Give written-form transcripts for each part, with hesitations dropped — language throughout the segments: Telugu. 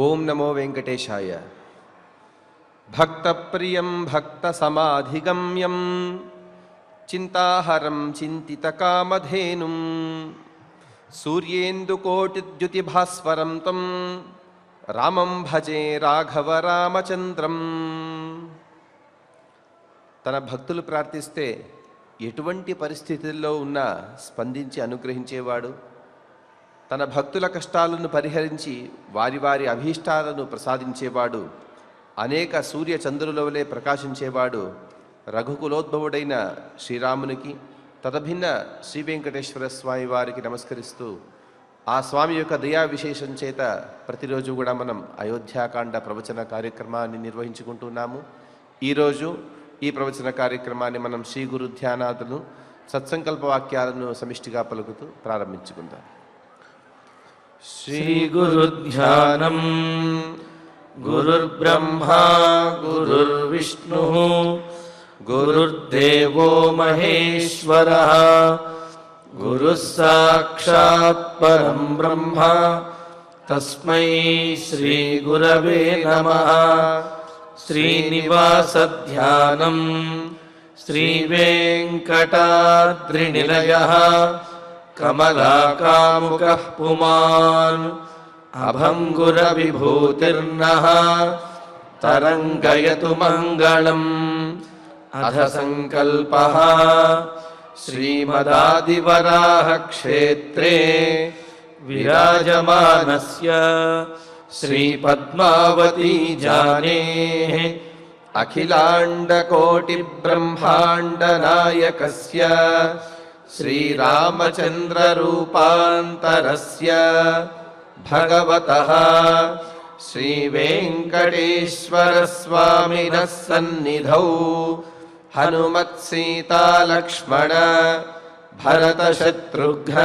ఓం నమో వెంకటేశాయ. భక్తప్రియం భక్తసమాధిగమ్యం చింతాహరం చింతితకామధేనుం సూర్యేందుకోటిద్యుతిభాస్వరం తం రామం భజే రాఘవ రామచంద్రం. తన భక్తులు ప్రార్థిస్తే ఎటువంటి పరిస్థితుల్లో ఉన్నా స్పందించి అనుగ్రహించేవాడు, తన భక్తుల కష్టాలను పరిహరించి వారి వారి అభీష్టాలను ప్రసాదించేవాడు, అనేక సూర్య చంద్రుల వలె ప్రకాశించేవాడు రఘుకులోద్భవుడైన శ్రీరామునికి, తదభిన్న శ్రీ వెంకటేశ్వర స్వామి వారికి నమస్కరిస్తూ ఆ స్వామి యొక్క దయా విశేషం చేత ప్రతిరోజు కూడా మనం అయోధ్యాకాండ ప్రవచన కార్యక్రమాన్ని నిర్వహించుకుంటున్నాము. ఈరోజు ఈ ప్రవచన కార్యక్రమాన్ని మనం శ్రీ గురు ధ్యానాదులు సత్సంకల్ప వాక్యాలను సమిష్టిగా పలుకుతూ ప్రారంభించుకుందాం. శ్రీ గురు ధ్యానం. గురుర్బ్రహ్మా గురుర్విష్ణు గురుర్దేవో మహేశ్వరః గురుః సాక్షాత్ పరం బ్రహ్మ తస్మై శ్రీ గురవే నమః. శ్రీనివాస ధ్యానం. శ్రీ వెంకటాద్రినిలయః కమలాకాముకః పుమాన్ అభంగుర విభూతిర్నః తరంగయతు మంగళం. అథ సంకల్పః. శ్రీమదాదివరాహ క్షేత్రే విరాజమానస్య శ్రీ పద్మావతీ జానేః అఖిలాండకోటి బ్రహ్మాండ నాయకస్య శ్రీరామచంద్ర రూపాంతరస్య భగవతః శ్రీ వెంకటేశ్వర స్వామినః సన్నిధౌ హనుమత్ సీతా లక్ష్మణ భరత శత్రుఘ్న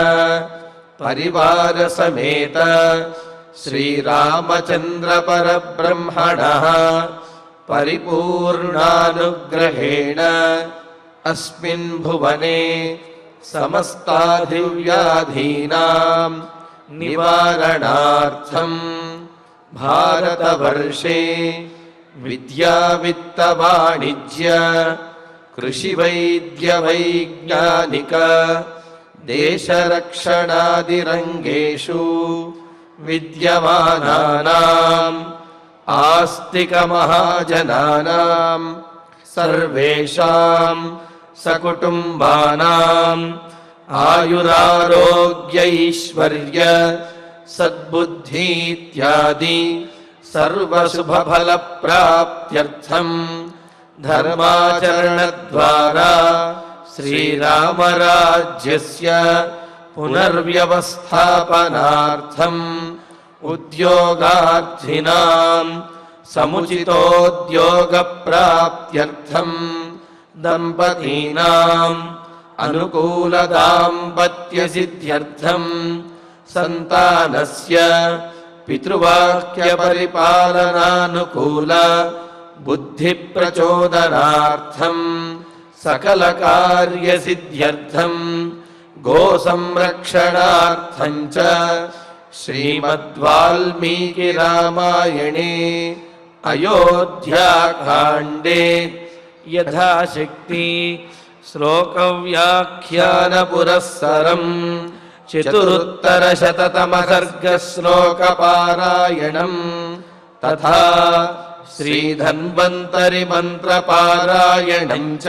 పరివార సమేత శ్రీరామచంద్ర పరబ్రహ్మణః పరిపూర్ణానుగ్రహేణ అస్మిన్ భువనే సమస్తాధివ్యాధీనాం నివారణార్థం భారతవర్షే విద్యా విత్త వాణిజ్య కృషి వైద్య వైజ్ఞానిక దేశరక్షణాదిరంగేషు విద్యమానానాం ఆస్తిక మహాజనానాం సర్వేషాం సకుటుంబానాం ఆయురారోగ్యైశ్వర్య సద్బుద్ధీత్యాది సర్వశుభఫల ప్రాప్త్యర్థం ధర్మాచరణద్వారా శ్రీరామరాజ్యస్య పునర్వ్యవస్థాపనార్థం ఉద్యోగార్థినాం సముచితోద్యోగ ప్రాప్త్యర్థం దంపతీనాం అనుకూల దాంపత్య సిద్ధ్యర్థం సంతానస్య పితృవాక్య పరిపాలనానుకూల బుద్ధి ప్రచోదనార్థం సకల కార్య సిద్ధ్యర్థం గో సంరక్షణార్థం చ శ్రీమద్వాల్మీకి రామాయణే అయోధ్యాకాండే యథాశక్తి శ్లోక వ్యాఖ్యాన పురస్సరం చతురుత్తరశతతమ సర్గ శ్లోక పారాయణం తథా శ్రీధన్వంతరి మంత్ర పారాయణం చ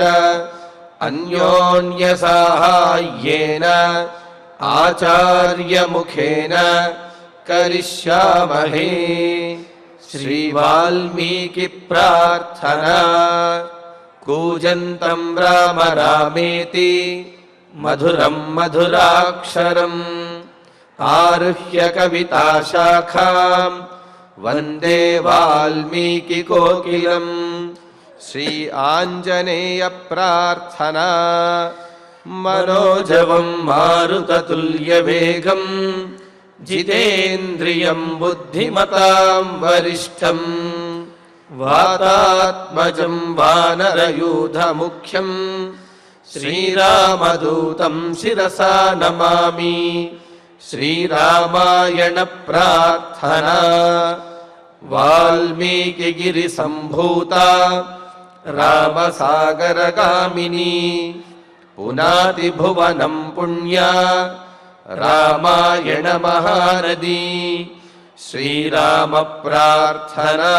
అన్యోన్య సాహాయ్యేన ఆచార్య ముఖేన కరిష్యామహే. శ్రీ వాల్మీకి ప్రార్థనా. కూజంతం రామ రామేతి మధురం మధురాక్షరం ఆరుహ్య కవితాశాఖాం వందే వాల్మీకి కోకిలం. శ్రీ ఆంజనేయ ప్రార్థనా. మనోజవం మారుతతుల్యవేగం జితేంద్రియం బుద్ధిమతాం వరిష్టం వాతాత్మజం వానరయూథముఖ్యం శ్రీరామదూతం శిరసా నమామి. శ్రీరామాయణ ప్రార్థనా. వాల్మీకిగిరి సంభూత రామసాగరగామిని పునాతి భువనం పుణ్యా రామాయణ మహానది శ్రీరామ ప్రార్థనా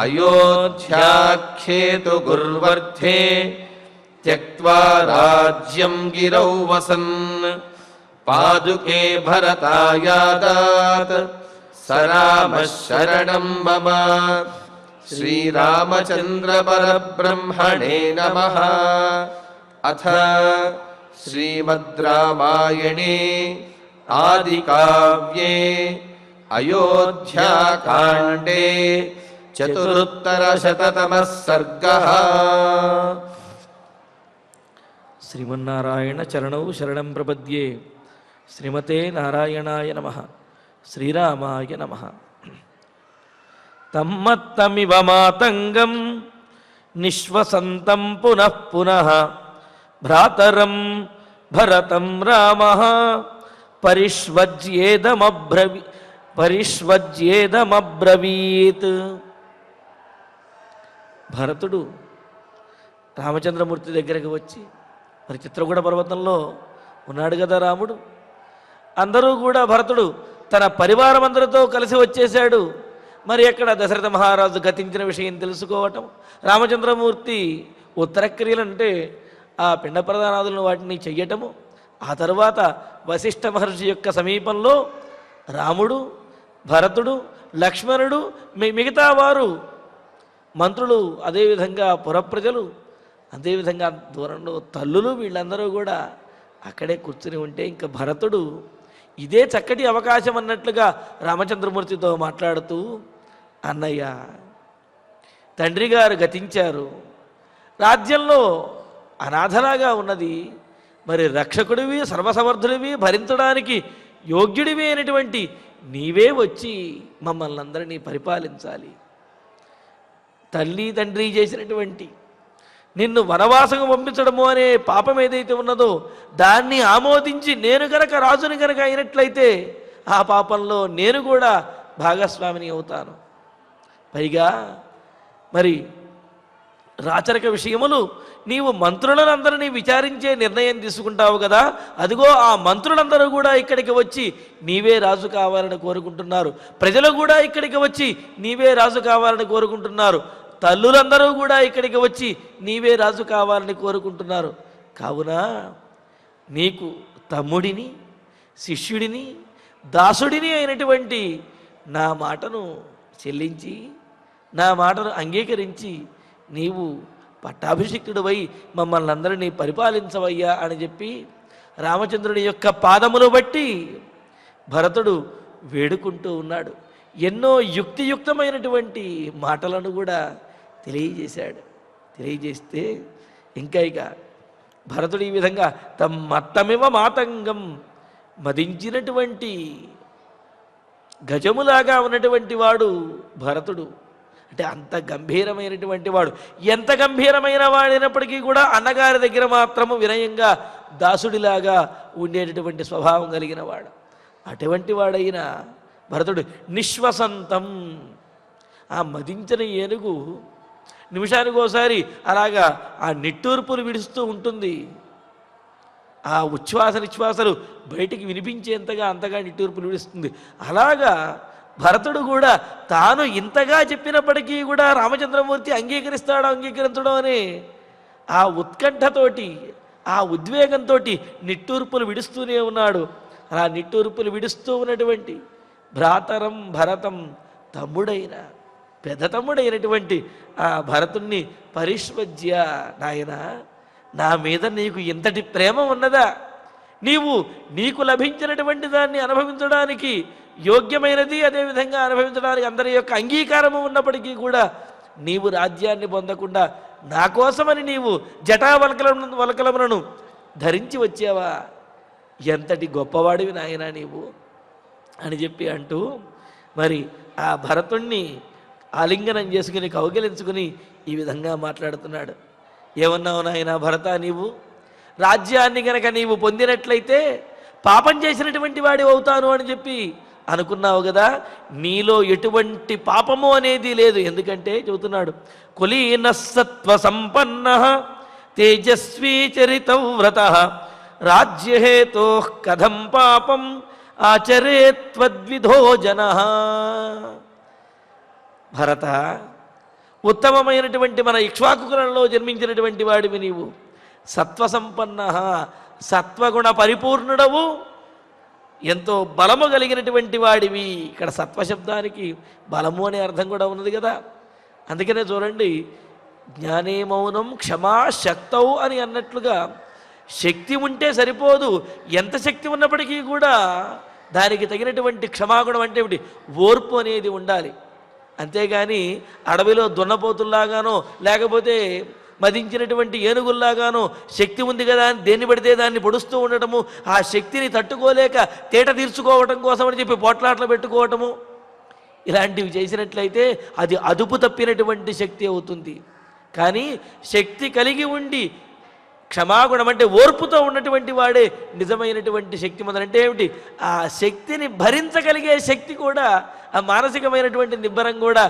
అయోధ్యాఖ్యేతు గుర్వర్ధే త్యక్త్వా రాజ్యం గిరౌ వసన్ పాదుకే భరతాయాదాత్ సరామ శరణం మమ శ్రీరామచంద్ర పరబ్రహ్మణే నమః. అథ శ్రీమద్ రామాయణే ఆదికావ్యే అయోధ్యాకాండే చతురుత్తరశతతమః సర్గః. శ్రీమన్నారాయణ చరణౌ శరణం ప్రపద్యే. శ్రీమతే నారాయణాయ నమః. శ్రీరామాయ నమః. తమ్మత్తమివ మాతంగం నిశ్వసంతం పునః పునః భ్రాతరం భరతం రామః పరిష్వజ్యేదమబ్రవీత్. భరతుడు రామచంద్రమూర్తి దగ్గరికి వచ్చి, మరి చిత్రకూట పర్వతంలో ఉన్నాడు కదా రాముడు, అందరూ కూడా భరతుడు తన పరివారం అందరితో కలిసి వచ్చేశాడు. మరి ఎక్కడ దశరథ మహారాజు గతించిన విషయం తెలుసుకోవటం, రామచంద్రమూర్తి ఉత్తరక్రియలు అంటే ఆ పిండ ప్రదానాదులను వాటిని చెయ్యటము, ఆ తరువాత వశిష్ఠ మహర్షి యొక్క సమీపంలో రాముడు, భరతుడు, లక్ష్మణుడు, మిగతా వారు మంత్రులు, అదేవిధంగా పురప్రజలు, అదేవిధంగా దూరంలో తల్లులు, వీళ్ళందరూ కూడా అక్కడే కూర్చుని ఉంటే ఇంకా భరతుడు ఇదే చక్కటి అవకాశం అన్నట్లుగా రామచంద్రమూర్తితో మాట్లాడుతూ, అన్నయ్య, తండ్రి గారు గతించారు, రాజ్యంలో అనాథలాగా ఉన్నది, మరి రక్షకుడివి, సర్వసమర్థుడివి, భరించడానికి యోగ్యుడివి అయినటువంటి నీవే వచ్చి మమ్మల్ని అందరినీ పరిపాలించాలి. తల్లి తండ్రి చేసినటువంటి నిన్ను వనవాసము పంపించడము అనే పాపం ఏదైతే ఉన్నదో దాన్ని ఆమోదించి నేను గనక రాజుని గనక అయినట్లయితే ఆ పాపంలో నేను కూడా భాగస్వామిని అవుతాను. పైగా మరి రాచరిక విషయములు నీవు మంత్రులందరినీ విచారించే నిర్ణయం తీసుకుంటావు కదా, అదిగో ఆ మంత్రులందరూ కూడా ఇక్కడికి వచ్చి నీవే రాజు కావాలని కోరుకుంటున్నారు. ప్రజలు కూడా ఇక్కడికి వచ్చి నీవే రాజు కావాలని కోరుకుంటున్నారు. తల్లులందరూ కూడా ఇక్కడికి వచ్చి నీవే రాజు కావాలని కోరుకుంటున్నారు. కావున నీకు తమ్ముడిని, శిష్యుడిని, దాసుడిని అయినటువంటి నా మాటను చెల్లించి, నా మాటను అంగీకరించి నీవు పట్టాభిషిక్తుడివై మమ్మల్ని అందరినీ పరిపాలించవయ్యా అని చెప్పి రామచంద్రుడి యొక్క పాదములు బట్టి భరతుడు వేడుకుంటూ ఉన్నాడు. ఎన్నో యుక్తియుక్తమైనటువంటి మాటలను కూడా తెలియజేస్తే ఇక భరతుడు ఈ విధంగా తమ్మత్తమివ మాతంగం, మదించినటువంటి గజములాగా ఉన్నటువంటి వాడు భరతుడు. అంటే అంత గంభీరమైనటువంటి వాడు, ఎంత గంభీరమైన వాడైనప్పటికీ కూడా అన్నగారి దగ్గర మాత్రము వినయంగా దాసుడిలాగా ఉండేటటువంటి స్వభావం కలిగిన వాడు. అటువంటి వాడైన భరతుడు నిశ్వసంతం, ఆ మదించిన ఏనుగు నిమిషానికి ఒకసారి అలాగా ఆ నిట్టూర్పులు విడుస్తూ ఉంటుంది. ఆ ఉచ్ఛ్వాస నిశ్వాసలు బయటికి వినిపించేంతగా అంతగా నిట్టూర్పులు విడుస్తుంది. అలాగా భరతుడు కూడా తాను ఇంతగా చెప్పినప్పటికీ కూడా రామచంద్రమూర్తి అంగీకరిస్తాడో అంగీకరించడం అని ఆ ఉత్కంఠతోటి, ఆ ఉద్వేగంతో నిట్టూర్పులు విడుస్తూనే ఉన్నాడు. అలా నిట్టూర్పులు విడుస్తూ ఉన్నటువంటి భ్రాతరం భరతం, తమ్ముడైన పెద్ద తమ్ముడైనటువంటి ఆ భరతుణ్ణి పరిష్వజ్య, నాయన నా మీద నీకు ఇంతటి ప్రేమ ఉన్నదా, నీకు లభించినటువంటి దాన్ని అనుభవించడానికి యోగ్యమైనది, అదేవిధంగా అనుభవించడానికి అందరి యొక్క అంగీకారము ఉన్నప్పటికీ కూడా నీవు రాజ్యాన్ని పొందకుండా నా కోసమని నీవు జటావల్కలములను ధరించి వచ్చావా, ఎంతటి గొప్పవాడివి నాయనా నీవు అని చెప్పి అంటూ మరి ఆ భరతుణ్ణి ఆలింగనం చేసుకుని కౌగిలించుకుని ఈ విధంగా మాట్లాడుతున్నాడు. ఏమన్నావు నాయనా భరత, నీవు రాజ్యాన్ని గనక నీవు పొందినట్లయితే పాపం చేసినటువంటి వాడి అవుతాను అని చెప్పి అనుకున్నావు కదా, నీలో ఎటువంటి పాపము అనేది లేదు. ఎందుకంటే చెబుతున్నాడు, కులీన సత్వ సంపన్న తేజస్వీ చరితవ్రత రాజ్యహేతో కథం పాపం ఆచరేత్వద్విధో జన. భరత, ఉత్తమమైనటువంటి మన ఇక్ష్వాకు కులంలో జన్మించినటువంటి వాడివి నీవు. సత్వసంపన్న, సత్వగుణ పరిపూర్ణుడవు, ఎంతో బలము కలిగినటువంటి వాడివి. ఇక్కడ సత్వశబ్దానికి బలము అనే అర్థం కూడా ఉన్నది కదా. అందుకనే చూడండి, జ్ఞానే మౌనం క్షమా శక్తౌ అని అన్నట్లుగా శక్తి ఉంటే సరిపోదు, ఎంత శక్తి ఉన్నప్పటికీ కూడా దానికి తగినటువంటి క్షమాగుణం అంటే ఏమిటి, ఓర్పు అనేది ఉండాలి. అంతేగాని అడవిలో దున్నపోతుల్లాగానో లేకపోతే మదించినటువంటి ఏనుగుల్లాగానో శక్తి ఉంది కదా అని దేన్ని పడితే దాన్ని పొడుస్తూ ఉండటము, ఆ శక్తిని తట్టుకోలేక తేట తీర్చుకోవటం కోసం అని చెప్పి పోట్లాట్లు పెట్టుకోవటము, ఇలాంటివి చేసినట్లయితే అది అదుపు తప్పినటువంటి శక్తి అవుతుంది. కానీ శక్తి కలిగి ఉండి క్షమాగుణం అంటే ఓర్పుతో ఉన్నటువంటి వాడే నిజమైనటువంటి శక్తి. మొదలంటే ఏమిటి, ఆ శక్తిని భరించగలిగే శక్తి కూడా, ఆ మానసికమైనటువంటి నిబ్బరం కూడా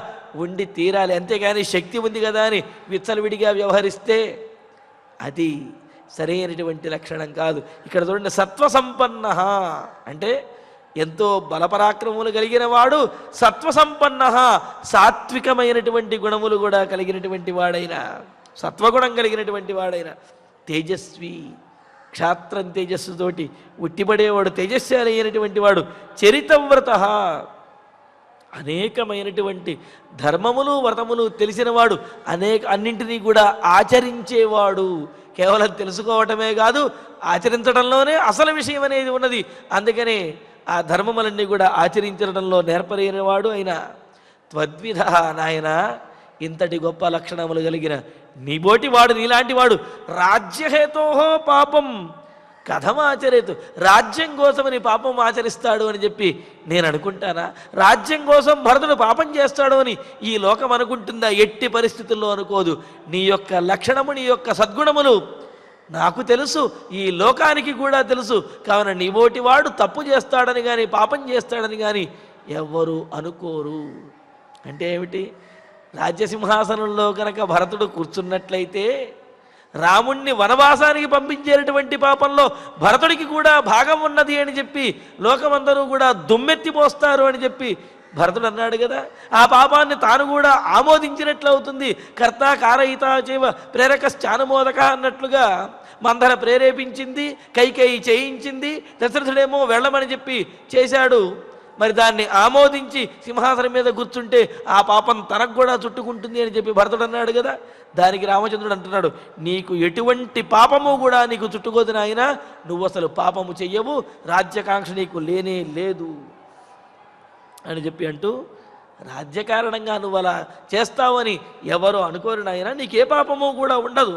ఉండి తీరాలి. అంతేగాని శక్తి ఉంది కదా అని విచ్చలవిడిగా వ్యవహరిస్తే అది సరైనటువంటి లక్షణం కాదు. ఇక్కడ చూడండి, సత్వసంపన్న అంటే ఎంతో బలపరాక్రమములు కలిగిన వాడు, సత్వసంపన్న సాత్వికమైనటువంటి గుణములు కూడా కలిగినటువంటి వాడైన, సత్వగుణం కలిగినటువంటి వాడైన, తేజస్వి క్షాత్రం తేజస్సుతోటి ఉట్టిపడేవాడు, తేజస్శాలి అయినటువంటి వాడు, చరితవ్రత అనేకమైనటువంటి ధర్మములు వ్రతములు తెలిసినవాడు, అన్నింటినీ కూడా ఆచరించేవాడు. కేవలం తెలుసుకోవటమే కాదు, ఆచరించడంలోనే అసలు విషయం అనేది ఉన్నది. అందుకనే ఆ ధర్మములన్నీ కూడా ఆచరించడంలో నేర్పలేనివాడు అయినా త్వద్విధ. నాయన, ఇంతటి గొప్ప లక్షణములు కలిగిన నీబోటి వాడు, నీలాంటి వాడు రాజ్యహేతో పాపం కథమాచరేతు, రాజ్యం కోసమని పాపం ఆచరిస్తాడు అని చెప్పి నేను అనుకుంటానా? రాజ్యం కోసం భరతుడు పాపం చేస్తాడు అని ఈ లోకం అనుకుంటుందా? ఎట్టి పరిస్థితుల్లో అనుకోదు. నీ యొక్క లక్షణము, నీ యొక్క సద్గుణములు నాకు తెలుసు, ఈ లోకానికి కూడా తెలుసు. కావున నీబోటి వాడు తప్పు చేస్తాడని కానీ పాపం చేస్తాడని కానీ ఎవ్వరూ అనుకోరు. అంటే ఏమిటి? రాజ్యసింహాసనంలో కనుక భరతుడు కూర్చున్నట్లయితే రాముణ్ణి వనవాసానికి పంపించేటటువంటి పాపంలో భరతుడికి కూడా భాగం ఉన్నది అని చెప్పి లోకమందరూ కూడా దుమ్మెత్తిపోస్తారు అని చెప్పి భరతుడు అన్నాడు కదా. ఆ పాపాన్ని తాను కూడా ఆమోదించినట్లు అవుతుంది. కర్త కారయిత చేవ ప్రేరకశ్చానుమోదక అన్నట్లుగా మందర ప్రేరేపించింది, కైకేయి చేయించింది, దశరథుడేమో వెళ్ళమని చెప్పి చేశాడు. మరి దాన్ని ఆమోదించి సింహాసనం మీద కూర్చుంటే ఆ పాపం తనకు కూడా చుట్టుకుంటుంది అని చెప్పి భరతుడు అన్నాడు కదా. దానికి రామచంద్రుడు అంటున్నాడు, నీకు ఎటువంటి పాపము కూడా నీకు చుట్టుకోదు నాయనా, నువ్వు అసలు పాపము చెయ్యవు, రాజ్యకాంక్ష నీకు లేనే లేదు అని చెప్పి అంటూ, రాజ్యకారణంగా నువ్వు అలా చేస్తావని ఎవరో అనుకోరు నాయనా, నీకే పాపము కూడా ఉండదు.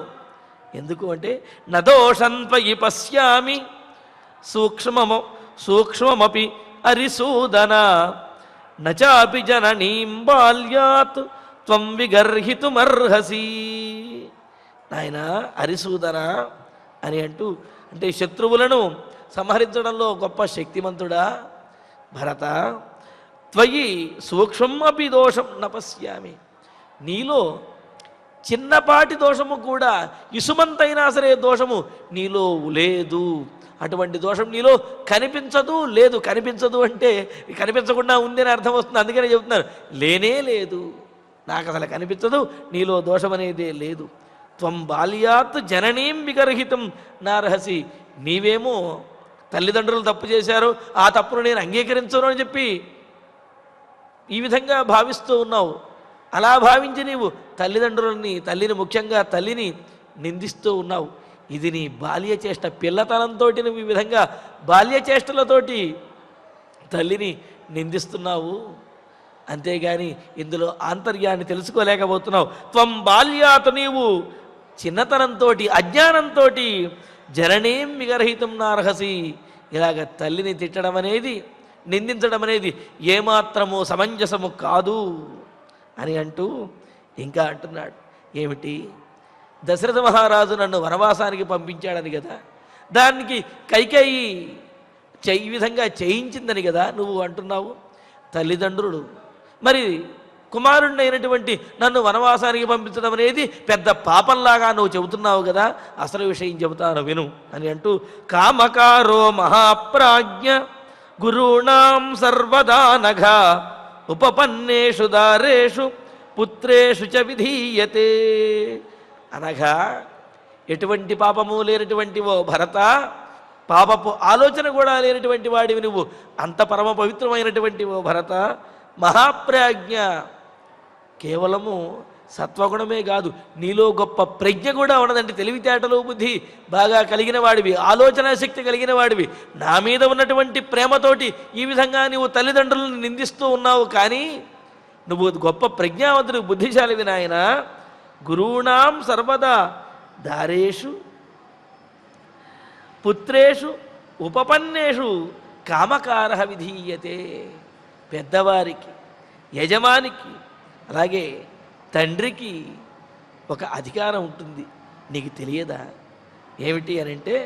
ఎందుకు అంటే, నదోషంత్వయి పశ్యామి సూక్ష్మమపి అరిసూదన నచాపి జననీం బాల్యాత్ త్వం విగర్హితుమర్హసి. నాయన అరిసూదన అని అంటూ, అంటే శత్రువులను సంహరించడంలో గొప్ప శక్తిమంతుడా భరత, త్వయి సూక్ష్మం అపి దోషం నపశ్యామి, నీలో చిన్నపాటి దోషము కూడా, ఇసుమంతైనా సరే దోషము నీలో లేదు. అటువంటి దోషం నీలో కనిపించదు. లేదు, కనిపించదు అంటే కనిపించకుండా ఉందని అర్థం వస్తుంది. అందుకనే చెబుతున్నారు, లేనే లేదు, నాకు అసలు కనిపించదు, నీలో దోషం అనేదే లేదు. త్వం బాల్యాత్ జననీం విగర్హితం నార్హసి, నీవేమో తల్లిదండ్రులు తప్పు చేశారు, ఆ తప్పును నేను అంగీకరించను అని చెప్పి ఈ విధంగా భావిస్తూ ఉన్నావు. అలా భావించి నీవు తల్లిని ముఖ్యంగా తల్లిని నిందిస్తూ ఉన్నావు. ఇది నీ బాల్యచేష్ట, పిల్లతనంతో నువ్వు ఈ విధంగా బాల్యచేష్టలతోటి తల్లిని నిందిస్తున్నావు. అంతేగాని ఇందులో ఆంతర్యాన్ని తెలుసుకోలేకపోతున్నావు. త్వం బాల్యాత్, నీవు చిన్నతనంతో అజ్ఞానంతో జననీం విగర్హితం నార్హసి, ఇలాగ తల్లిని తిట్టడం అనేది, నిందించడం అనేది ఏమాత్రము సమంజసము కాదు అని అంటూ ఇంకా అంటున్నాడు. ఏమిటి? దశరథ మహారాజు నన్ను వనవాసానికి పంపించాడని కదా, దానికి కైకేయి ఈ విధంగా చేయించిందని కదా నువ్వు అంటున్నావు. తల్లిదండ్రులు మరి కుమారుణ్ణి అయినటువంటి నన్ను వనవాసానికి పంపించడం అనేది పెద్ద పాపంలాగా నువ్వు చెబుతున్నావు కదా, అసలు విషయం చెబుతాను విను అని అంటూ, కామకారో మహాప్రాజ్ఞ గురూణాం సర్వదా నఘ ఉపపన్నేషు దారేషు పుత్రేషు చ విధీయతే. అనగా ఎటువంటి పాపము లేనటువంటి ఓ భరత, పాపపు ఆలోచన కూడా లేనటువంటి వాడివి నువ్వు, అంత పరమ పవిత్రమైనటువంటి ఓ భరత, మహాప్రాజ్ఞ, కేవలము సత్వగుణమే కాదు, నీలో గొప్ప ప్రజ్ఞ కూడా ఉన్నదంటే తెలివితేటలు బుద్ధి బాగా కలిగిన వాడివి, ఆలోచన శక్తి కలిగిన వాడివి. నా మీద ఉన్నటువంటి ప్రేమతోటి ఈ విధంగా నీవు తల్లిదండ్రులను నిందిస్తూ ఉన్నావు, కానీ నువ్వు గొప్ప ప్రజ్ఞావంతుడు, బుద్ధిశాలివి నాయన. గురూణాం సర్వదా దారేషు పుత్రేషు ఉపపన్నేషు కామకార విధీయతే. పెద్దవారికి, యజమానికి, అలాగే తండ్రికి ఒక అధికారం ఉంటుంది, నీకు తెలియదా? ఏమిటి అని అంటే,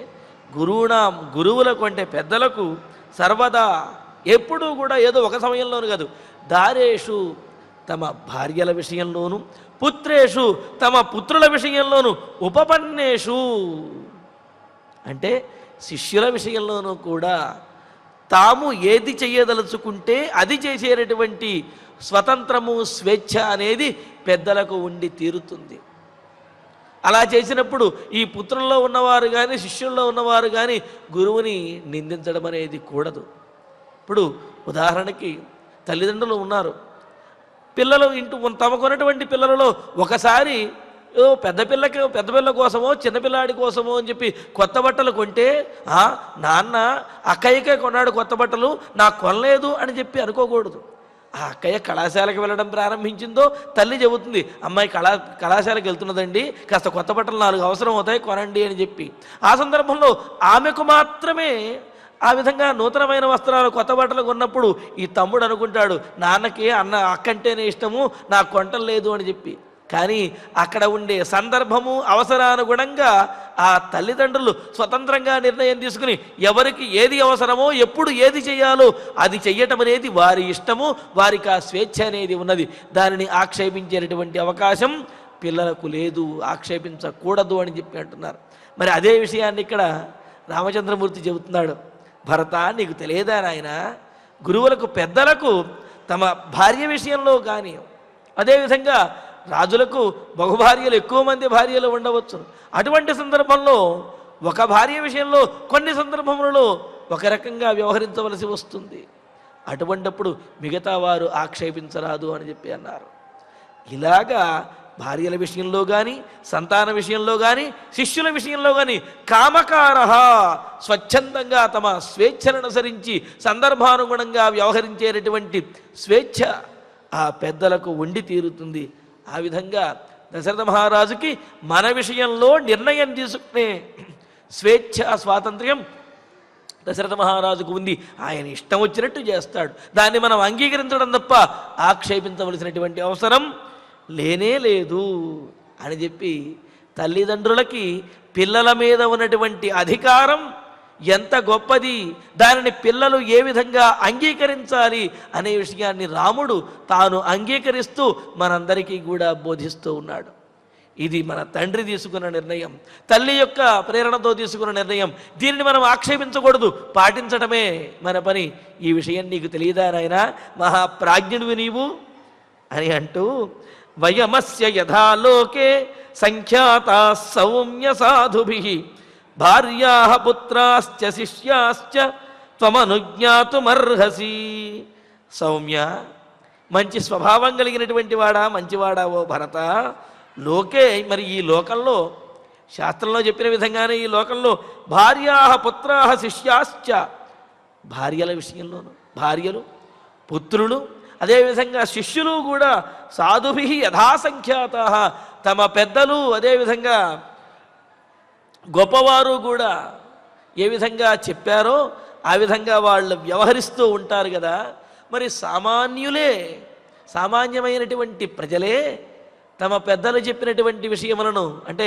గురువునాం, గురువులకు అంటే పెద్దలకు, సర్వదా ఎప్పుడూ కూడా, ఏదో ఒక సమయంలోనూ కాదు, దారేషు తమ భార్యల విషయంలోనూ, పుత్రేషు తమ పుత్రుల విషయంలోనూ, ఉపపన్నేషు అంటే శిష్యుల విషయంలోనూ కూడా తాము ఏది చేయదలుచుకుంటే అది చేసేటటువంటి స్వతంత్రము, స్వేచ్ఛ అనేది పెద్దలకు ఉండి తీరుతుంది. అలా చేసినప్పుడు ఈ పుత్రుల్లో ఉన్నవారు కానీ శిష్యుల్లో ఉన్నవారు కానీ గురువుని నిందించడం అనేది కూడదు. ఇప్పుడు ఉదాహరణకి తల్లిదండ్రులు ఉన్నారు, పిల్లలు తమకున్నటువంటి పిల్లలలో ఒకసారి పెద్ద పిల్ల కోసమో చిన్నపిల్లాడి కోసమో అని చెప్పి కొత్త బట్టలు కొంటే, నాన్న అక్కయ్యకే కొన్నాడు కొత్త బట్టలు, నాకు కొనలేదు అని చెప్పి అనుకోకూడదు. ఆ అక్కయ్య కళాశాలకు వెళ్ళడం ప్రారంభించిందో తల్లి చెబుతుంది, అమ్మాయి కళాశాలకు వెళ్తున్నదండి, కాస్త కొత్త బట్టలు 4 అవసరం అవుతాయి, కొనండి అని చెప్పి. ఆ సందర్భంలో ఆమెకు మాత్రమే ఆ విధంగా నూతనమైన వస్త్రాలు, కొత్త బట్టలు కొన్నప్పుడు ఈ తమ్ముడు అనుకుంటాడు, నాన్నకి అక్కంటేనే ఇష్టము, నాకు కొంటం లేదు అని చెప్పి. కానీ అక్కడ ఉండే సందర్భము, అవసరానుగుణంగా ఆ తల్లిదండ్రులు స్వతంత్రంగా నిర్ణయం తీసుకుని ఎవరికి ఏది అవసరమో, ఎప్పుడు ఏది చేయాలో అది చెయ్యటం అనేది వారి ఇష్టము, వారికి ఆ స్వేచ్ఛ అనేది ఉన్నది. దానిని ఆక్షేపించేటటువంటి అవకాశం పిల్లలకు లేదు, ఆక్షేపించకూడదు అని చెప్పి అంటున్నారు. మరి అదే విషయాన్ని ఇక్కడ రామచంద్రమూర్తి చెబుతున్నాడు, భరత నీకు తెలియదా నాయన, గురువులకు పెద్దలకు తమ భార్య విషయంలో కానీ, అదేవిధంగా రాజులకు బహుభార్యలు, ఎక్కువ మంది భార్యలు ఉండవచ్చు. అటువంటి సందర్భంలో ఒక భార్య విషయంలో కొన్ని సందర్భములలో ఒక రకంగా వ్యవహరించవలసి వస్తుంది. అటువంటప్పుడు మిగతా వారు ఆక్షేపించరాదు అని చెప్పి అన్నారు. ఇలాగా భార్యల విషయంలో కానీ, సంతాన విషయంలో కానీ, శిష్యుల విషయంలో కానీ కామకార, స్వచ్ఛందంగా తమ స్వేచ్ఛను అనుసరించి సందర్భానుగుణంగా వ్యవహరించేటటువంటి స్వేచ్ఛ ఆ పెద్దలకు ఉండి తీరుతుంది. ఆ విధంగా దశరథ మహారాజుకి మన విషయంలో నిర్ణయం తీసుకునే స్వేచ్ఛ, స్వాతంత్ర్యం దశరథ మహారాజుకు ఉంది. ఆయన ఇష్టం వచ్చినట్టు చేస్తాడు, దాన్ని మనం అంగీకరించడం తప్ప ఆక్షేపించవలసినటువంటి అవసరం లేనే లేదు అని చెప్పి తల్లిదండ్రులకి పిల్లల మీద ఉన్నటువంటి అధికారం ఎంత గొప్పది, దానిని పిల్లలు ఏ విధంగా అంగీకరించాలి అనే విషయాన్ని రాముడు తాను అంగీకరిస్తూ మనందరికీ కూడా బోధిస్తూ ఉన్నాడు. ఇది మన తండ్రి తీసుకున్న నిర్ణయం, తల్లి యొక్క ప్రేరణతో తీసుకున్న నిర్ణయం. దీనిని మనం ఆక్షేపించకూడదు, పాటించడమే మన పని. ఈ విషయం నీకు తెలియదా నాయనా, మహాప్రాజ్ఞుడివి నీవు అని అంటూ, వయమస్య యథాలోకే సంఖ్యాతా సౌమ్య సాధుభిః భార్యా పుత్రాశ్చ శిష్యాశ్చ త్వమనుజ్ఞాతుమర్హసి. సౌమ్య, మంచి స్వభావం కలిగినటువంటి వాడా, మంచివాడా ఓ భరత, లోకే, మరి ఈ లోకంలో శాస్త్రంలో చెప్పిన విధంగానే ఈ లోకంలో భార్యా పుత్రా శిష్యాశ్చ, భార్యల విషయంలోనూ భార్యలు, పుత్రులు, అదేవిధంగా శిష్యులు కూడా సాధుభిః యథాసంఖ్యాతా, తమ పెద్దలు అదేవిధంగా గొప్పవారు కూడా ఏ విధంగా చెప్పారో ఆ విధంగా వాళ్ళు వ్యవహరిస్తూ ఉంటారు కదా. మరి సామాన్యులే, సామాన్యమైనటువంటి ప్రజలే తమ పెద్దలు చెప్పినటువంటి విషయములను, అంటే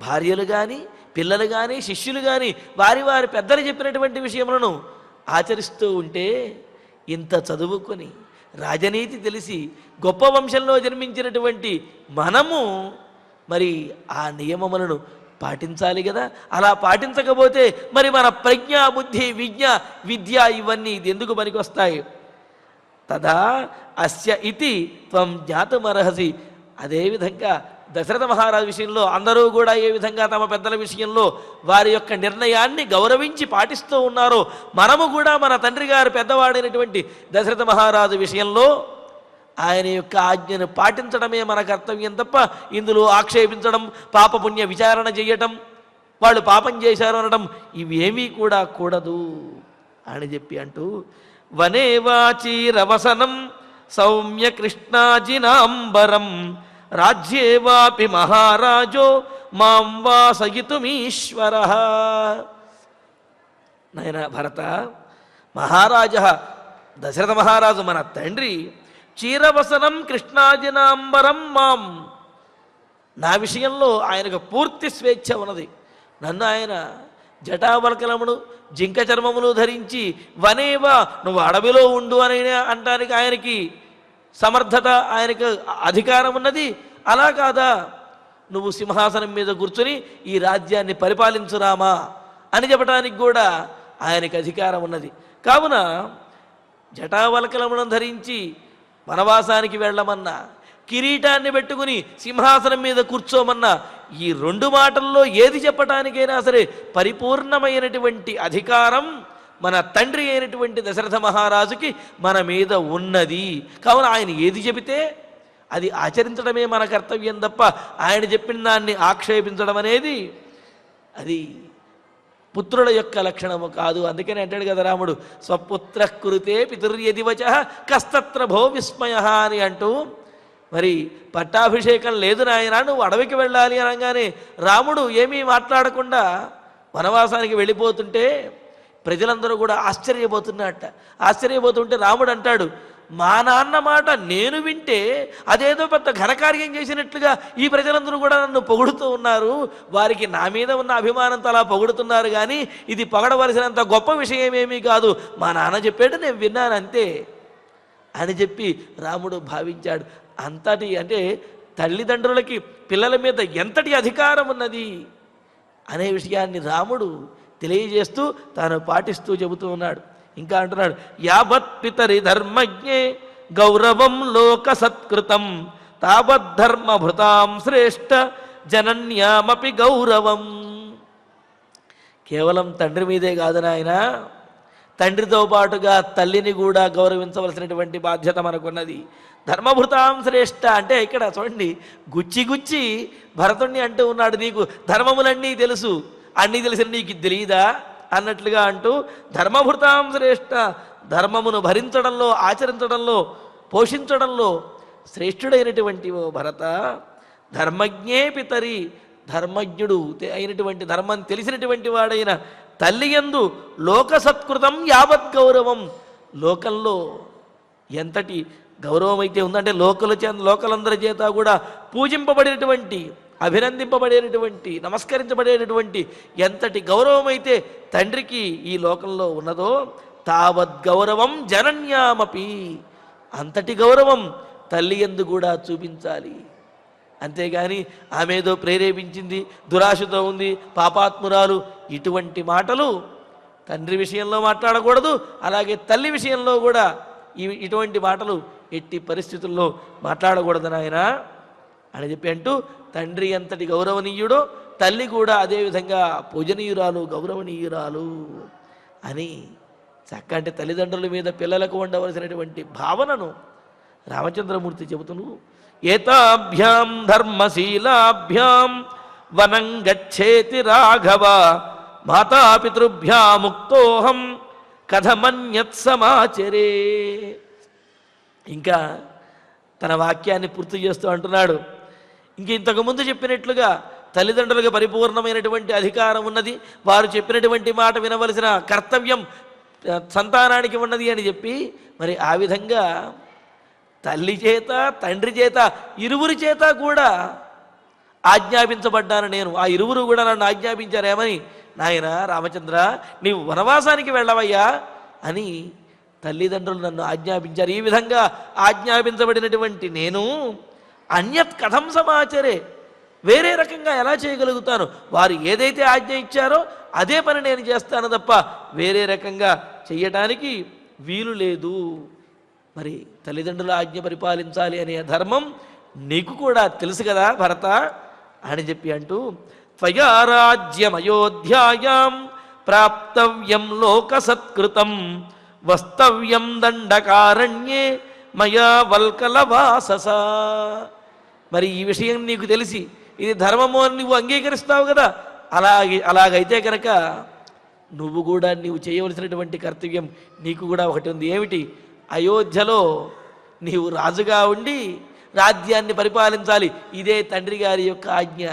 భార్యలు కానీ, పిల్లలు కానీ, శిష్యులు కానీ వారి వారి పెద్దలు చెప్పినటువంటి విషయములను ఆచరిస్తూ ఉంటే ఇంత చదువుకొని రాజనీతి తెలిసి గొప్ప వంశంలో జన్మించినటువంటి మనము మరి ఆ నియమములను పాటించాలి కదా. అలా పాటించకపోతే మరి మన ప్రజ్ఞ బుద్ధి విద్య ఇవన్నీ ఇది ఎందుకు పనికొస్తాయి? తదా అస్య ఇతి త్వం జ్ఞాతుమర్హసి. అదేవిధంగా దశరథ మహారాజు విషయంలో అందరూ కూడా ఏ విధంగా తమ పెద్దల విషయంలో వారి యొక్క నిర్ణయాన్ని గౌరవించి పాటిస్తూ ఉన్నారో మనము కూడా మన తండ్రి గారు పెద్దవాడైనటువంటి దశరథ మహారాజు విషయంలో ఆయన యొక్క ఆజ్ఞను పాటించడమే మన కర్తవ్యం తప్ప ఇందులో ఆక్షేపించడం, పాపపుణ్య విచారణ చేయటం, వాళ్ళు పాపం చేశారు అనడం ఇవేమీ కూడా కూడదు అని చెప్పి అంటూ వనే వాచీరవసనం సౌమ్య కృష్ణాజినాంబరం రాజ్యే వాపి మహారాజో మాం వాసయితుమీశ్వర. నాయన భరత, మహారాజ దశరథ మహారాజు మన తండ్రి చీరవసనం కృష్ణాజినాంబరం మాం, నా విషయంలో ఆయనకు పూర్తి స్వేచ్ఛ ఉన్నది. నన్ను ఆయన జటావల్కలమును జింక చర్మములు ధరించి వనేవా నువ్వు అడవిలో ఉండు అని అంటానికి ఆయనకి సమర్థత, ఆయనకు అధికారం ఉన్నది. అలా కాదా, నువ్వు సింహాసనం మీద కూర్చుని ఈ రాజ్యాన్ని పరిపాలించురామా అని చెప్పడానికి కూడా ఆయనకు అధికారం ఉన్నది. కావున జటావల్కలమును ధరించి వనవాసానికి వెళ్ళమన్నా, కిరీటాన్ని పెట్టుకుని సింహాసనం మీద కూర్చోమన్నా, ఈ రెండు మాటల్లో ఏది చెప్పటానికైనా సరే పరిపూర్ణమైనటువంటి అధికారం మన తండ్రి అయినటువంటి దశరథ మహారాజుకి మన మీద ఉన్నది. కావున ఆయన ఏది చెబితే అది ఆచరించడమే మన కర్తవ్యం తప్ప ఆయన చెప్పిన దాన్ని ఆక్షేపించడం అనేది అది పుత్రుల యొక్క లక్షణము కాదు. అందుకని అంటాడు కదా రాముడు, స్వపుత్ర కురుతే పితుర్యదివచ కస్తత్ర భో విస్మయ అని అంటూ, మరి పట్టాభిషేకం లేదు నాయన, నువ్వు అడవికి వెళ్ళాలి అనగానే రాముడు ఏమీ మాట్లాడకుండా వనవాసానికి వెళ్ళిపోతుంటే ప్రజలందరూ కూడా ఆశ్చర్యపోతుంటే రాముడు అంటాడు, మా నాన్న మాట నేను వింటే అదేదో పెద్ద ఘనకార్యం చేసినట్లుగా ఈ ప్రజలందరూ కూడా నన్ను పొగుడుతూ ఉన్నారు, వారికి నా మీద ఉన్న అభిమానంతో అలా పొగుడుతున్నారు, కానీ ఇది పొగడవలసినంత గొప్ప విషయమేమీ కాదు, మా నాన్న చెప్పాడు నేను విన్నాను అంతే అని చెప్పి రాముడు భావించాడు. అంతటి అంటే తల్లిదండ్రులకి పిల్లల మీద ఎంతటి అధికారం ఉన్నది అనే విషయాన్ని రాముడు తెలియజేస్తూ తాను పాటిస్తూ చెబుతూ ఉన్నాడు. ఇంకా అంటున్నాడు, యావత్ పితరి ధర్మజ్ఞే గౌరవం లోక సత్కృతం తావద్ధర్మభృతాం శ్రేష్ఠ జనన్యామపి గౌరవం. కేవలం తండ్రి మీదే కాదు నాయన, తండ్రితో పాటుగా తల్లిని కూడా గౌరవించవలసినటువంటి బాధ్యత మనకున్నది. ధర్మభృతాం శ్రేష్ఠ అంటే ఇక్కడ చూడండి, గుచ్చి భరతుణ్ణి అంటూ ఉన్నాడు, నీకు ధర్మములన్నీ తెలుసు, అన్నీ తెలిసిన నీకు తెలియదా అన్నట్లుగా అంటూ ధర్మభృతాం శ్రేష్ఠ, ధర్మమును భరించడంలో, ఆచరించడంలో, పోషించడంలో శ్రేష్ఠుడైనటువంటి ఓ భరత, ధర్మజ్ఞే పితరి, ధర్మజ్ఞుడు అయినటువంటి ధర్మం తెలిసినటువంటి వాడైన తల్లి యందు లోక సత్కృతం యావత్ గౌరవం, లోకంలో ఎంతటి గౌరవం అయితే ఉందంటే లోకలందరి చేత కూడా పూజింపబడినటువంటి, అభినందింపబడేటటువంటి, నమస్కరించబడేటటువంటి ఎంతటి గౌరవం అయితే తండ్రికి ఈ లోకంలో ఉన్నదో తావద్గౌరవం జనన్యామపి, అంతటి గౌరవం తల్లి యందు కూడా చూపించాలి. అంతేగాని ఆమె ఏదో ప్రేరేపించింది, దురాశతో ఉంది, పాపాత్మురాలు, ఇటువంటి మాటలు తండ్రి విషయంలో మాట్లాడకూడదు. అలాగే తల్లి విషయంలో కూడా ఇటువంటి మాటలు ఎట్టి పరిస్థితుల్లో మాట్లాడకూడదు నాయన అని చెప్పి అంటూ, తండ్రి ఎంతటి గౌరవనీయుడో తల్లి కూడా అదేవిధంగా పూజనీయురాలు, గౌరవనీయురాలు అని చక్కటి తల్లిదండ్రుల మీద పిల్లలకు ఉండవలసినటువంటి భావనను రామచంద్రమూర్తి చెబుతును. ఏతాభ్యాం ధర్మశీలాభ్యాం వనం గచ్చేతి రాఘవ మాతాపితృభ్యాముక్తోహం కథమన్యత్ సమాచరే. ఇంకా తన వాక్యాన్ని పూర్తి చేస్తూ అంటున్నాడు, ఇంతకుముందు చెప్పినట్లుగా తల్లిదండ్రులకు పరిపూర్ణమైనటువంటి అధికారం ఉన్నది, వారు చెప్పినటువంటి మాట వినవలసిన కర్తవ్యం సంతానానికి ఉన్నది అని చెప్పి, మరి ఆ విధంగా తల్లి చేత తండ్రి చేత ఇరువురి చేత కూడా ఆజ్ఞాపించబడ్డాను నేను. ఆ ఇరువురు కూడా నన్ను ఆజ్ఞాపించారేమని, నాయన రామచంద్ర నీవు వనవాసానికి వెళ్ళవయ్యా, అని తల్లిదండ్రులు నన్ను ఆజ్ఞాపించారు. ఈ విధంగా ఆజ్ఞాపించబడినటువంటి నేను అన్యత్ కథం సమాచరే, వేరే రకంగా ఎలా చేయగలుగుతాను? వారు ఏదైతే ఆజ్ఞ ఇచ్చారో అదే పని నేను చేస్తాను తప్ప వేరే రకంగా చెయ్యటానికి వీలు లేదు. మరి తల్లిదండ్రుల ఆజ్ఞ పరిపాలించాలి అనే ధర్మం నీకు కూడా తెలుసు కదా భరత అని చెప్పి అంటూ, త్వయా రాజ్యం అయోధ్యాయాం ప్రాప్తవ్యం లోక సత్కృతం వస్తవ్యం దండకారణ్యే మయా వల్కలవాసస. మరి ఈ విషయం నీకు తెలిసి ఇది ధర్మము అని నువ్వు అంగీకరిస్తావు కదా, అలాగైతే కనుక నువ్వు కూడా నీవు చేయవలసినటువంటి కర్తవ్యం నీకు కూడా ఒకటి ఉంది. ఏమిటి? అయోధ్యలో నీవు రాజుగా ఉండి రాజ్యాన్ని పరిపాలించాలి. ఇదే తండ్రి గారి యొక్క ఆజ్ఞ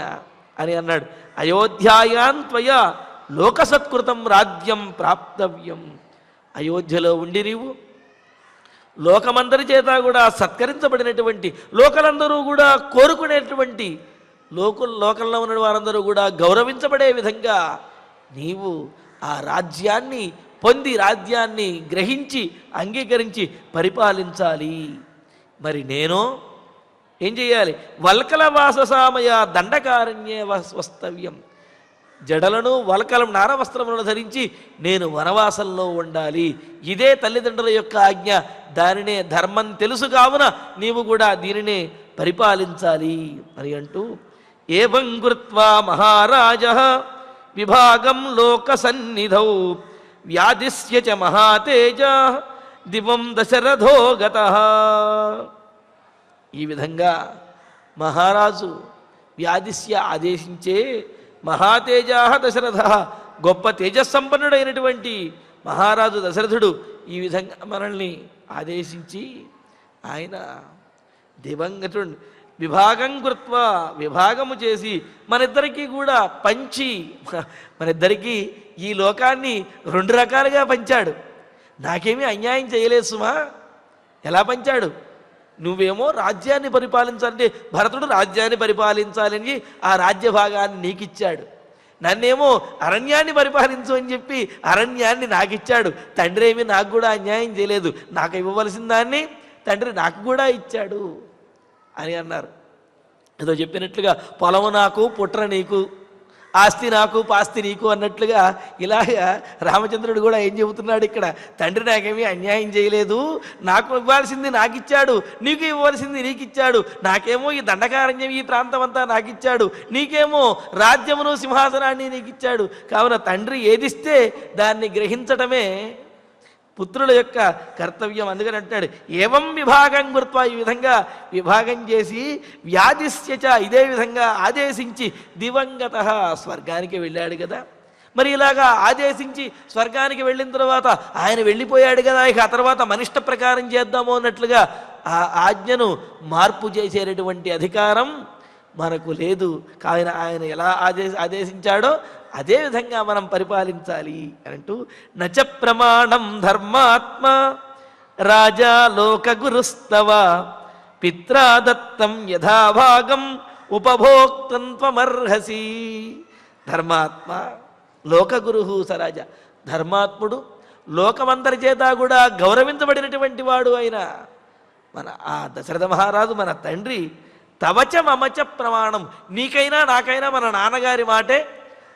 అని అన్నాడు. అయోధ్యాయాన్ త్వయా లోకసత్కృతం రాజ్యం ప్రాప్తవ్యం. అయోధ్యలో ఉండి నీవు లోకమందరి చేత కూడా సత్కరించబడినటువంటి, లోకలందరూ కూడా కోరుకునేటువంటి, లోకంలో ఉన్న వారందరూ కూడా గౌరవించబడే విధంగా నీవు ఆ రాజ్యాన్ని పొంది, రాజ్యాన్ని గ్రహించి అంగీకరించి పరిపాలించాలి. మరి నేను ఏం చేయాలి? వల్కల వాససామయ దండకారణ్యే వస్తవ్యం. జడలను వల్కలం నారవస్త్రములను ధరించి నేను వనవాసంలో ఉండాలి. ఇదే తల్లిదండ్రుల యొక్క ఆజ్ఞ. దానినే ధర్మం తెలుసు కావున నీవు కూడా దీనినే పరిపాలించాలి అని అంటూ, ఏవం కృత్వా మహారాజః విభాగం లోక సన్నిధౌ వ్యాధిస్య చ మహాతేజః దివం దశరథో గతః. ఈ విధంగా మహారాజు వ్యాధిస్య ఆదేశించే మహాతేజా దశరథ, గొప్ప తేజస్సంపన్నుడైనటువంటి మహారాజు దశరథుడు ఈ విధంగా మనల్ని ఆదేశించి ఆయన దివంగతుడు విభాగం కృత్వా, విభాగము చేసి మనిద్దరికీ కూడా పంచి, మనిద్దరికీ ఈ లోకాన్ని రెండు రకాలుగా పంచాడు. నాకేమీ అన్యాయం చేయలేదు సుమా. ఎలా పంచాడు? నువ్వేమో రాజ్యాన్ని పరిపాలించాలంటే భరతుడు రాజ్యాన్ని పరిపాలించాలని ఆ రాజ్య భాగాన్ని నీకిచ్చాడు. నన్నేమో అరణ్యాన్ని పరిపాలించు అని చెప్పి అరణ్యాన్ని నాకిచ్చాడు. తండ్రి ఏమీ నాకు కూడా అన్యాయం చేయలేదు. నాకు ఇవ్వవలసిన దాన్ని తండ్రి నాకు కూడా ఇచ్చాడు అని అన్నారు. ఏదో చెప్పినట్లుగా పొలము నాకు పుట్ర నీకు, ఆస్తి నాకు పాస్తి నీకు అన్నట్లుగా ఇలాగా రామచంద్రుడు కూడా ఏం చెబుతున్నాడు ఇక్కడ? తండ్రి నాకేమీ అన్యాయం చేయలేదు, నాకు ఇవ్వాల్సింది నాకు ఇచ్చాడు, నీకు ఇవ్వాల్సింది నీకు ఇచ్చాడు. నాకేమో ఈ దండకారణ్యం ఈ ప్రాంతం అంతా నాకు ఇచ్చాడు, నీకేమో రాజ్యమును సింహాసనాన్ని నీకు ఇచ్చాడు. కావున తండ్రి ఏదిస్తే దాన్ని గ్రహించటమే పుత్రుల యొక్క కర్తవ్యం. అందుకని అంటాడు ఏవం విభాగం గుర్త్వా, ఈ విధంగా విభాగం చేసి వ్యాధిస్యచ, ఇదే విధంగా ఆదేశించి దివంగత, స్వర్గానికి వెళ్ళాడు కదా. మరి ఇలాగా ఆదేశించి స్వర్గానికి వెళ్ళిన తర్వాత ఆయన వెళ్ళిపోయాడు కదా, ఇక ఆ తర్వాత మనిష్ట ప్రకారం చేద్దాము అన్నట్లుగా ఆ ఆజ్ఞను మార్పు చేసేటటువంటి అధికారం మనకు లేదు. కావున ఆయన ఎలా ఆదేశించాడో అదే విధంగా మనం పరిపాలించాలి అంటూ, నచ ప్రమాణం ధర్మాత్మ రాజా లోక గురుస్తవ పిత్రా దత్తం యథాభాగం ఉపభోక్తం త్వమర్హసి. ధర్మాత్మ లోకగురు సరాజ, ధర్మాత్ముడు లోకమందరి చేత కూడా గౌరవించబడినటువంటి వాడు అయిన మన ఆ దశరథ మహారాజు మన తండ్రి తవచ మమచ ప్రమాణం, నీకైనా నాకైనా మన నాన్నగారి మాటే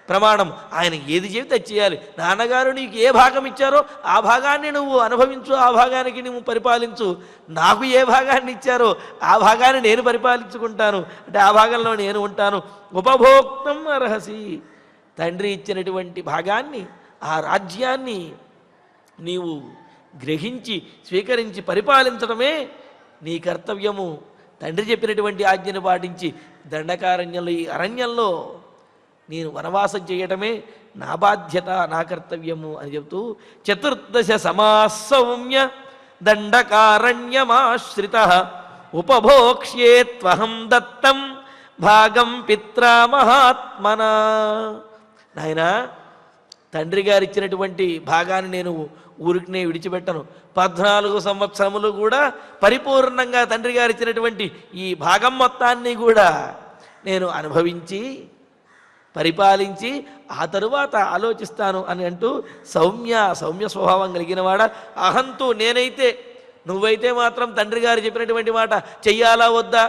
ప్రమాణం. ఆయన ఏది చెబితే చేయాలి. నాన్నగారు నీకు ఏ భాగం ఇచ్చారో ఆ భాగాన్ని నువ్వు అనుభవించు, ఆ భాగానికి నువ్వు పరిపాలించు. నాకు ఏ భాగాన్ని ఇచ్చారో ఆ భాగాన్ని నేను పరిపాలించుకుంటాను, అంటే ఆ భాగంలో నేను ఉంటాను. ఉపభోక్తం అర్హసి, తండ్రి ఇచ్చినటువంటి భాగాన్ని, ఆ రాజ్యాన్ని నీవు గ్రహించి స్వీకరించి పరిపాలించడమే నీ కర్తవ్యము. తండ్రి చెప్పినటువంటి ఆజ్ఞను పాటించి దండకారణ్యంలో, ఈ అరణ్యంలో నేను వనవాసం చేయటమే నా బాధ్యత, నా కర్తవ్యము అని చెబుతూ, చతుర్దశ సమాసౌమ్య దండకారణ్యమాశ్రిత ఉపభోక్ష్యేత్వహం దత్తం భాగం పిత్రా మహాత్మన. నాయనా, తండ్రి గారు ఇచ్చినటువంటి భాగాన్ని నేను ఊరికినే విడిచిపెట్టను. 14 సంవత్సరములు కూడా పరిపూర్ణంగా తండ్రి గారు ఇచ్చినటువంటి ఈ భాగం మొత్తాన్ని కూడా నేను అనుభవించి పరిపాలించి ఆ తరువాత ఆలోచిస్తాను అని అంటూ సౌమ్య స్వభావం కలిగినవాడ. అహంతు నేనైతే, నువ్వైతే మాత్రం తండ్రి గారు చెప్పినటువంటి మాట చెయ్యాలా వద్దా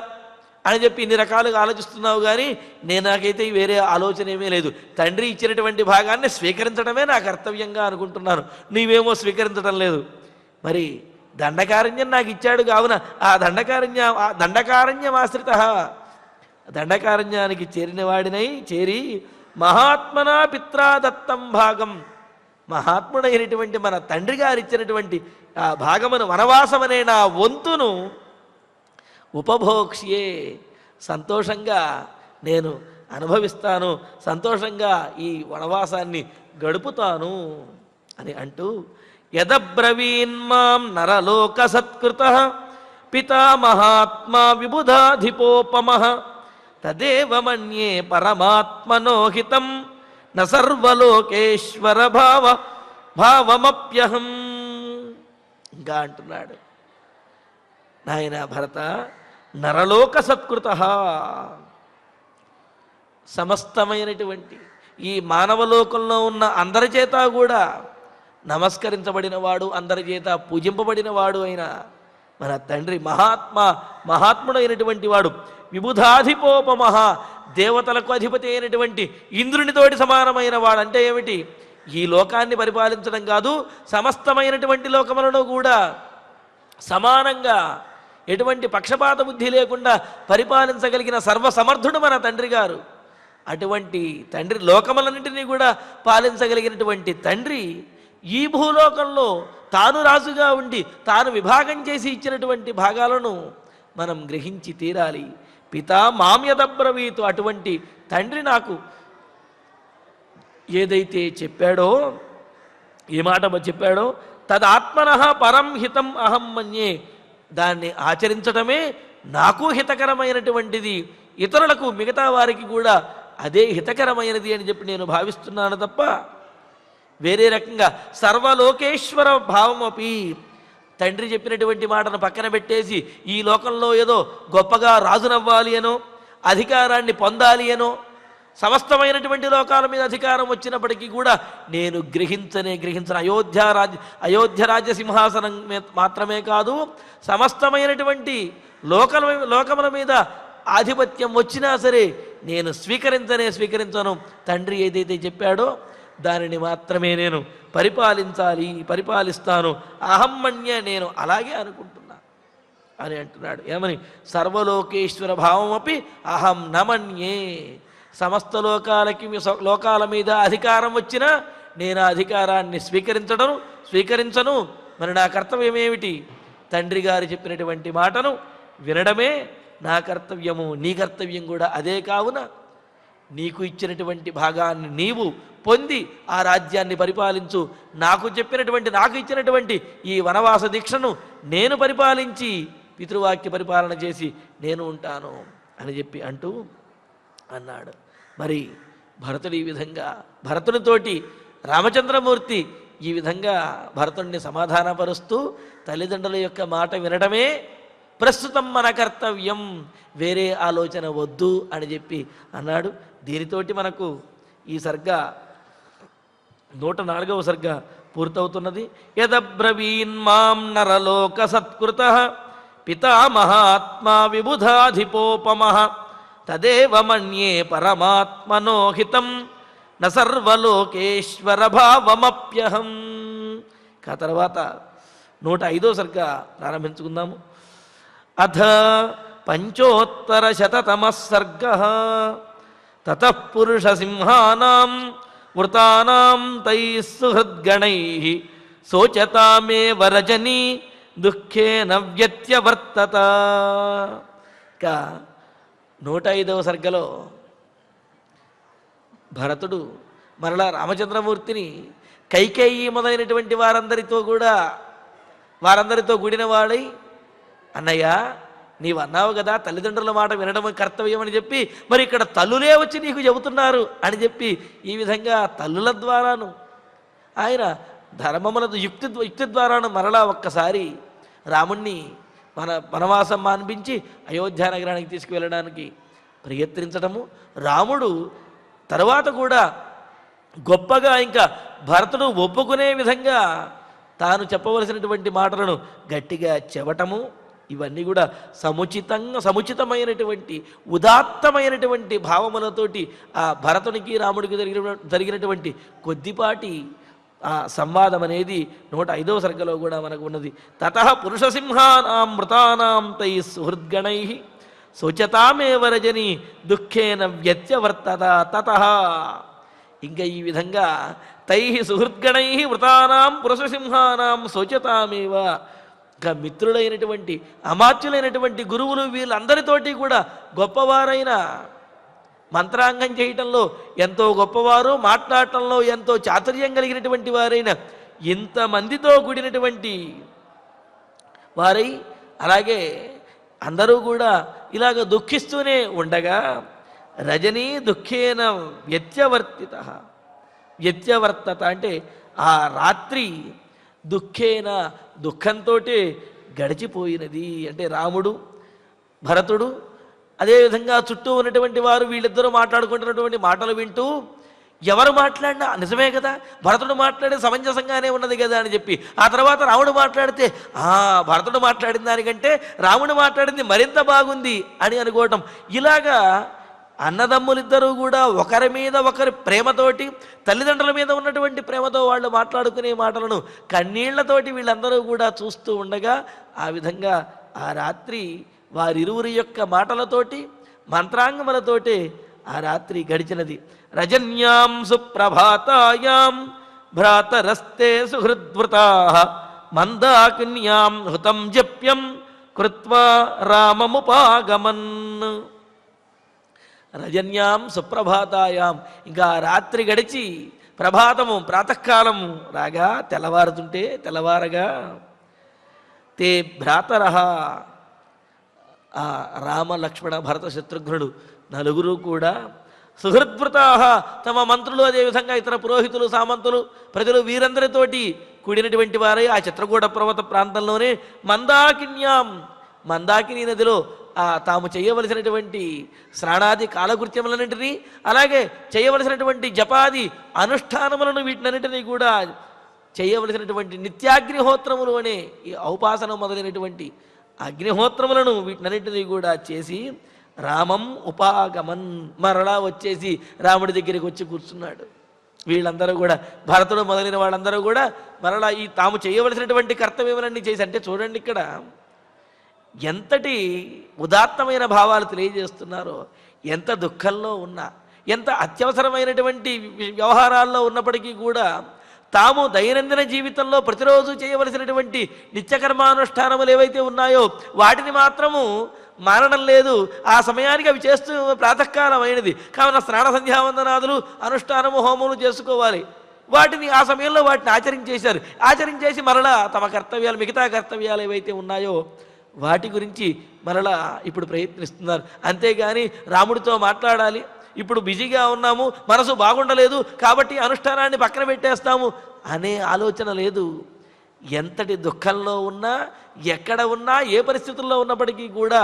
అని చెప్పి ఇన్ని రకాలుగా ఆలోచిస్తున్నావు, కానీ నాకైతే వేరే ఆలోచన ఏమీ లేదు. తండ్రి ఇచ్చినటువంటి భాగాన్ని స్వీకరించడమే నా కర్తవ్యంగా అనుకుంటున్నాను, నీవేమో స్వీకరించడం లేదు. మరి దండకారణ్యం నాకు ఇచ్చాడు కావున ఆ దండకారణ్యమాశ్రిత, దండకారణ్యానికి చేరి మహాత్మనా పిత్రా దత్తం భాగం, మహాత్ముడైనటువంటి మన తండ్రి గారు ఇచ్చినటువంటి ఆ భాగమును, వనవాసమనే నా వంతును ఉపభోక్ష్యే, సంతోషంగా నేను అనుభవిస్తాను, సంతోషంగా ఈ వనవాసాన్ని గడుపుతాను అని అంటూ, యదబ్రవీన్మాం నరలోక సత్కృత పితా మహాత్మా విబుధాధిపోపమః తదేవ మన్యే పరమాత్మనోహితం న సర్వలోకేశ్వర భావమప్యహం. ఇంకా అంటున్నాడు, నాయన భరత, నరలోక సత్కృత, సమస్తమైనటువంటి ఈ మానవలోకంలో ఉన్న అందరి చేత కూడా నమస్కరించబడినవాడు, అందరి చేత పూజింపబడినవాడు అయిన మన తండ్రి మహాత్ముడైనటువంటి వాడు, విబుధాధిపోపమః, దేవతలకు అధిపతి అయినటువంటి ఇంద్రునితోటి సమానమైన వాడు. అంటే ఏమిటి? ఈ లోకాన్ని పరిపాలించడం కాదు, సమస్తమైనటువంటి లోకములను కూడా సమానంగా ఎటువంటి పక్షపాత బుద్ధి లేకుండా పరిపాలించగలిగిన సర్వసమర్థుడు మన తండ్రి గారు. అటువంటి తండ్రి, లోకములన్నింటినీ కూడా పాలించగలిగినటువంటి తండ్రి ఈ భూలోకంలో తాను రాజుగా ఉండి తాను విభాగం చేసి ఇచ్చినటువంటి భాగాలను మనం గ్రహించి తీరాలి. పితా మామ్యదబ్రవీతు, అటువంటి తండ్రి నాకు ఏదైతే చెప్పాడో, ఏ మాట చెప్పాడో, తదాత్మనః పరం హితం అహం మన్యే, దాన్ని ఆచరించడమే నాకు హితకరమైనటువంటిది, ఇతరులకు మిగతా వారికి కూడా అదే హితకరమైనది అని చెప్పి నేను భావిస్తున్నాను తప్ప వేరే రకంగా సర్వలోకేశ్వర భావమపి, తండ్రి చెప్పినటువంటి మాటను పక్కన పెట్టేసి ఈ లోకంలో ఏదో గొప్పగా రాజునవ్వాలి అనో, అధికారాన్ని పొందాలి అనో, సమస్తమైనటువంటి లోకాల మీద అధికారం వచ్చినప్పటికీ కూడా నేను గ్రహించను. అయోధ్య రాజ్య సింహాసనం మాత్రమే కాదు, సమస్తమైనటువంటి లోకముల మీద ఆధిపత్యం వచ్చినా సరే నేను స్వీకరించను. తండ్రి ఏదైతే చెప్పాడో దానిని మాత్రమే నేను పరిపాలిస్తాను. అహం మన్య, నేను అలాగే అనుకుంటున్నా అని అంటున్నాడు. ఏమని? సర్వలోకేశ్వర భావమపి అహం నమన్యే, సమస్త లోకాల మీద అధికారం వచ్చినా నేను ఆ అధికారాన్ని స్వీకరించను. మరి నా కర్తవ్యం ఏమిటి? తండ్రి గారు చెప్పినటువంటి మాటను వినడమే నా కర్తవ్యము, నీ కర్తవ్యం కూడా అదే. కావున నీకు ఇచ్చినటువంటి భాగాన్ని నీవు పొంది ఆ రాజ్యాన్ని పరిపాలించు, నాకు ఇచ్చినటువంటి ఈ వనవాస దీక్షను నేను పరిపాలించి పితృవాక్య పరిపాలన చేసి నేను ఉంటాను అని చెప్పి అన్నాడు. మరి భరతుడు ఈ విధంగా, భరతునితోటి రామచంద్రమూర్తి ఈ విధంగా భరతుడిని సమాధానపరుస్తూ తల్లిదండ్రుల యొక్క మాట వినడమే ప్రస్తుతం మన కర్తవ్యం, వేరే ఆలోచన వద్దు అని చెప్పి అన్నాడు. దీనితోటి మనకు ఈ సర్గ 104వ సర్గ పూర్తవుతున్నది. యదబ్రవీన్మాం నరలోక సత్కృత పితా మహాత్మా విబుధాధిపోపమః తదేవ మన్యే పరమాత్మనోహితం న సర్వలోకేశ్వర భావమప్యహం. తర్వాత 105వ సర్గ ప్రారంభించుకుందాము. అథ పంచోత్తరశతతమః సర్గః తతః పురుషసింహానాం వృతానాం తైః సుహృద్గణైః శోచతామేవ రజనీ దుఃఖేన వ్యత్యవర్తత. 105వ సర్గలో భరతుడు మరలా రామచంద్రమూర్తిని కైకేయి మొదలైనటువంటి వారందరితో కూడిన వాడై, అన్నయ్య నీవు అన్నావు కదా తల్లిదండ్రుల మాట వినడం కర్తవ్యం అని చెప్పి, మరి ఇక్కడ తల్లులే వచ్చి నీకు చెబుతున్నారు అని చెప్పి ఈ విధంగా తల్లుల ద్వారాను ఆయన ధర్మములతో యుక్తి ద్వారాను మరలా ఒక్కసారి రాముణ్ణి వనవాసం మాన్పించి అయోధ్య నగరానికి తీసుకువెళ్ళడానికి ప్రయత్నించడము, రాముడు తర్వాత కూడా గొప్పగా ఇంకా భరతుడు ఒప్పుకునే విధంగా తాను చెప్పవలసినటువంటి మాటలను గట్టిగా చెవటము, ఇవన్నీ కూడా సముచితమైనటువంటి ఉదాత్తమైనటువంటి భావములతోటి ఆ భరతునికి రాముడికి జరిగినటువంటి కొద్దిపాటి ఆ సంవాదం అనేది 105వ సర్గలో కూడా మనకు ఉన్నది. తతః పురుషసింహానాం మృతానాం తై సుహృద్గణై శోచతామేవ రజని దుఃఖేన వ్యత్యవర్తత తతః. ఇంకా ఈ విధంగా తై సుహృద్గణై వృతానాం పురుషసింహానాం శోచతామేవ, ఇంకా మిత్రులైనటువంటి అమాత్యులైనటువంటి గురువులు వీళ్ళందరితోటి కూడా గొప్పవారైన, మంత్రాంగం చేయటంలో ఎంతో గొప్పవారు, మాట్లాడటంలో ఎంతో చాతుర్యం కలిగినటువంటి వారైన ఇంతమందితో కూడినటువంటి వారై అలాగే అందరూ కూడా ఇలాగ దుఃఖిస్తూనే ఉండగా రజనీ దుఃఖేన వ్యత్యవర్తత అంటే ఆ రాత్రి దుఃఖంతో గడిచిపోయినది. అంటే రాముడు భరతుడు అదేవిధంగా చుట్టూ ఉన్నటువంటి వారు వీళ్ళిద్దరూ మాట్లాడుకుంటున్నటువంటి మాటలు వింటూ, ఎవరు మాట్లాడినా నిజమే కదా, భరతుడు మాట్లాడే సమంజసంగానే ఉన్నది కదా అని చెప్పి, ఆ తర్వాత రాముడు మాట్లాడితే భరతుడు మాట్లాడిన దానికంటే రాముడు మాట్లాడింది మరింత బాగుంది అని అనుకోవటం. ఇలాగా అన్నదమ్ములిద్దరూ కూడా ఒకరి మీద ఒకరి ప్రేమతోటి, తల్లిదండ్రుల మీద ఉన్నటువంటి ప్రేమతో వాళ్ళు మాట్లాడుకునే మాటలను కన్నీళ్లతోటి వీళ్ళందరూ కూడా చూస్తూ ఉండగా ఆ విధంగా ఆ రాత్రి వారిరువురి యొక్క మాటలతోటి మంత్రాంగములతోటి ఆ రాత్రి గడిచినది. రజన్యాం సుప్రభాతాయాం భ్రాతరస్తే సుహృద్వృతాః మందాకిన్యాం హృతం జప్యం కృత్వా రామముపాగమన్. రజన్యాం సుప్రభాతాయాం, ఇంకా రాత్రి గడిచి ప్రభాతము ప్రాతకాలము రాగా తెల్లవారగా తే భ్రాతరః, ఆ రామ లక్ష్మణ భరత శత్రుఘ్నుడు నలుగురు కూడా సుహృద్వృతాః, తమ మంత్రులు అదేవిధంగా ఇతర పురోహితులు సామంతులు ప్రజలు వీరందరితోటి కూడినటువంటి వారై ఆ చిత్రకూట పర్వత ప్రాంతంలోనే మందాకిని నదిలో తాము చేయవలసినటువంటి స్నానాది కాలకృత్యములన్నింటినీ అలాగే చేయవలసినటువంటి జపాది అనుష్ఠానములను వీటినన్నింటినీ కూడా చేయవలసినటువంటి నిత్యాగ్నిహోత్రములు అనే ఈ ఔపాసనం మొదలైనటువంటి అగ్నిహోత్రములను వీటినన్నింటినీ కూడా చేసి రామం ఉపాగమన్, మరలా వచ్చేసి రాముడి దగ్గరికి వచ్చి కూర్చున్నాడు. వీళ్ళందరూ కూడా భరతుడు మొదలైన వాళ్ళందరూ కూడా మరలా ఈ తాము చేయవలసినటువంటి కర్తవ్యములన్నీ చేసి, అంటే చూడండి ఇక్కడ ఎంతటి ఉదాత్తమైన భావాలు తెలియజేస్తున్నారో, ఎంత దుఃఖంలో ఉన్నా, ఎంత అత్యవసరమైనటువంటి వ్యవహారాల్లో ఉన్నప్పటికీ కూడా తాము దైనందిన జీవితంలో ప్రతిరోజు చేయవలసినటువంటి నిత్యకర్మానుష్ఠానములు ఏవైతే ఉన్నాయో వాటిని మాత్రము మానడం లేదు. ఆ సమయానికి అవి చేస్తూ ప్రాతకాలం అయినది కావున స్నాన సంధ్యావందనాదులు అనుష్ఠానము హోమములు చేసుకోవాలి. వాటిని ఆ సమయంలో వాటిని ఆచరించేసి మరలా తమ కర్తవ్యాలు, మిగతా కర్తవ్యాలు ఏవైతే ఉన్నాయో వాటి గురించి మరలా ఇప్పుడు ప్రయత్నిస్తున్నారు. అంతేగాని రాముడితో మాట్లాడాలి, ఇప్పుడు బిజీగా ఉన్నాము, మనసు బాగుండలేదు కాబట్టి అనుష్ఠానాన్ని పక్కన పెట్టేస్తాము అనే ఆలోచన లేదు. ఎంతటి దుఃఖంలో ఉన్నా, ఎక్కడ ఉన్నా, ఏ పరిస్థితుల్లో ఉన్నప్పటికీ కూడా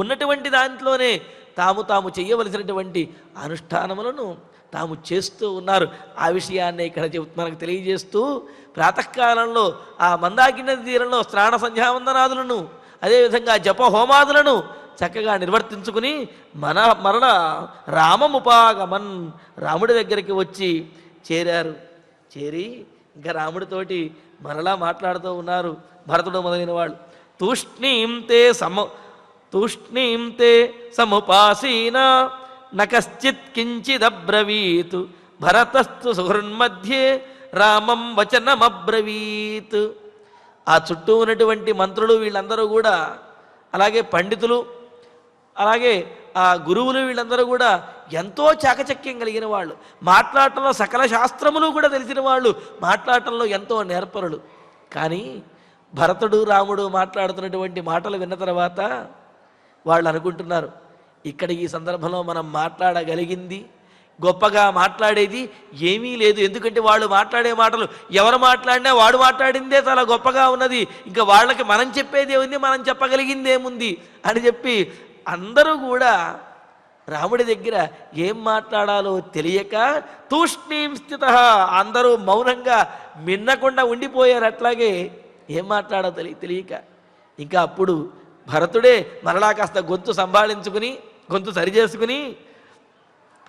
ఉన్నటువంటి దాంట్లోనే తాము చేయవలసినటువంటి అనుష్ఠానములను తాము చేస్తూ ఉన్నారు. ఆ విషయాన్ని ఇక్కడ మనకు తెలియజేస్తూ ప్రాతకాలంలో ఆ మందాకిని తీరంలో స్నాన సంధ్యావందనాదులను అదేవిధంగా జప హోమాదులను చక్కగా నిర్వర్తించుకుని మరల రామముపాగమన్, రాముడి దగ్గరికి వచ్చి చేరారు. చేరి ఇంకా రాముడితోటి మరలా మాట్లాడుతూ ఉన్నారు భరతుడు మొదలైన వాళ్ళు. తూష్ణీం తే సముపాసీనా నకశ్చిత్ కించిదబ్రవీత్ భరతస్తు సుహృన్మధ్యే రామం వచనమబ్రవీత్. ఆ చుట్టూ ఉన్నటువంటి మంత్రులు వీళ్ళందరూ కూడా, అలాగే పండితులు, అలాగే ఆ గురువులు వీళ్ళందరూ కూడా ఎంతో చాకచక్యం కలిగిన వాళ్ళు, మాట్లాడటంలో సకల శాస్త్రములు కూడా తెలిసిన వాళ్ళు, మాట్లాడటంలో ఎంతో నేర్పరులు. కానీ భరతుడు రాముడు మాట్లాడుతున్నటువంటి మాటలు విన్న తర్వాత వాళ్ళు అనుకుంటున్నారు, ఇక్కడ ఈ సందర్భంలో మనం మాట్లాడగలిగింది, గొప్పగా మాట్లాడేది ఏమీ లేదు. ఎందుకంటే వాళ్ళు మాట్లాడే మాటలు, ఎవరు మాట్లాడినా వాడు మాట్లాడిందే చాలా గొప్పగా ఉన్నది, ఇంకా వాళ్ళకి మనం చెప్పేది ఏముంది, మనం చెప్పగలిగింది ఏముంది అని చెప్పి అందరూ కూడా రాముడి దగ్గర ఏం మాట్లాడాలో తెలియక తూష్ణీం స్థిత, అందరూ మౌనంగా మిన్నకుండా ఉండిపోయారు. అట్లాగే ఏం మాట్లాడాలో తెలియక ఇంకా అప్పుడు భరతుడే మరలా కాస్త గొంతు సంభాళించుకుని గొంతు సరిచేసుకుని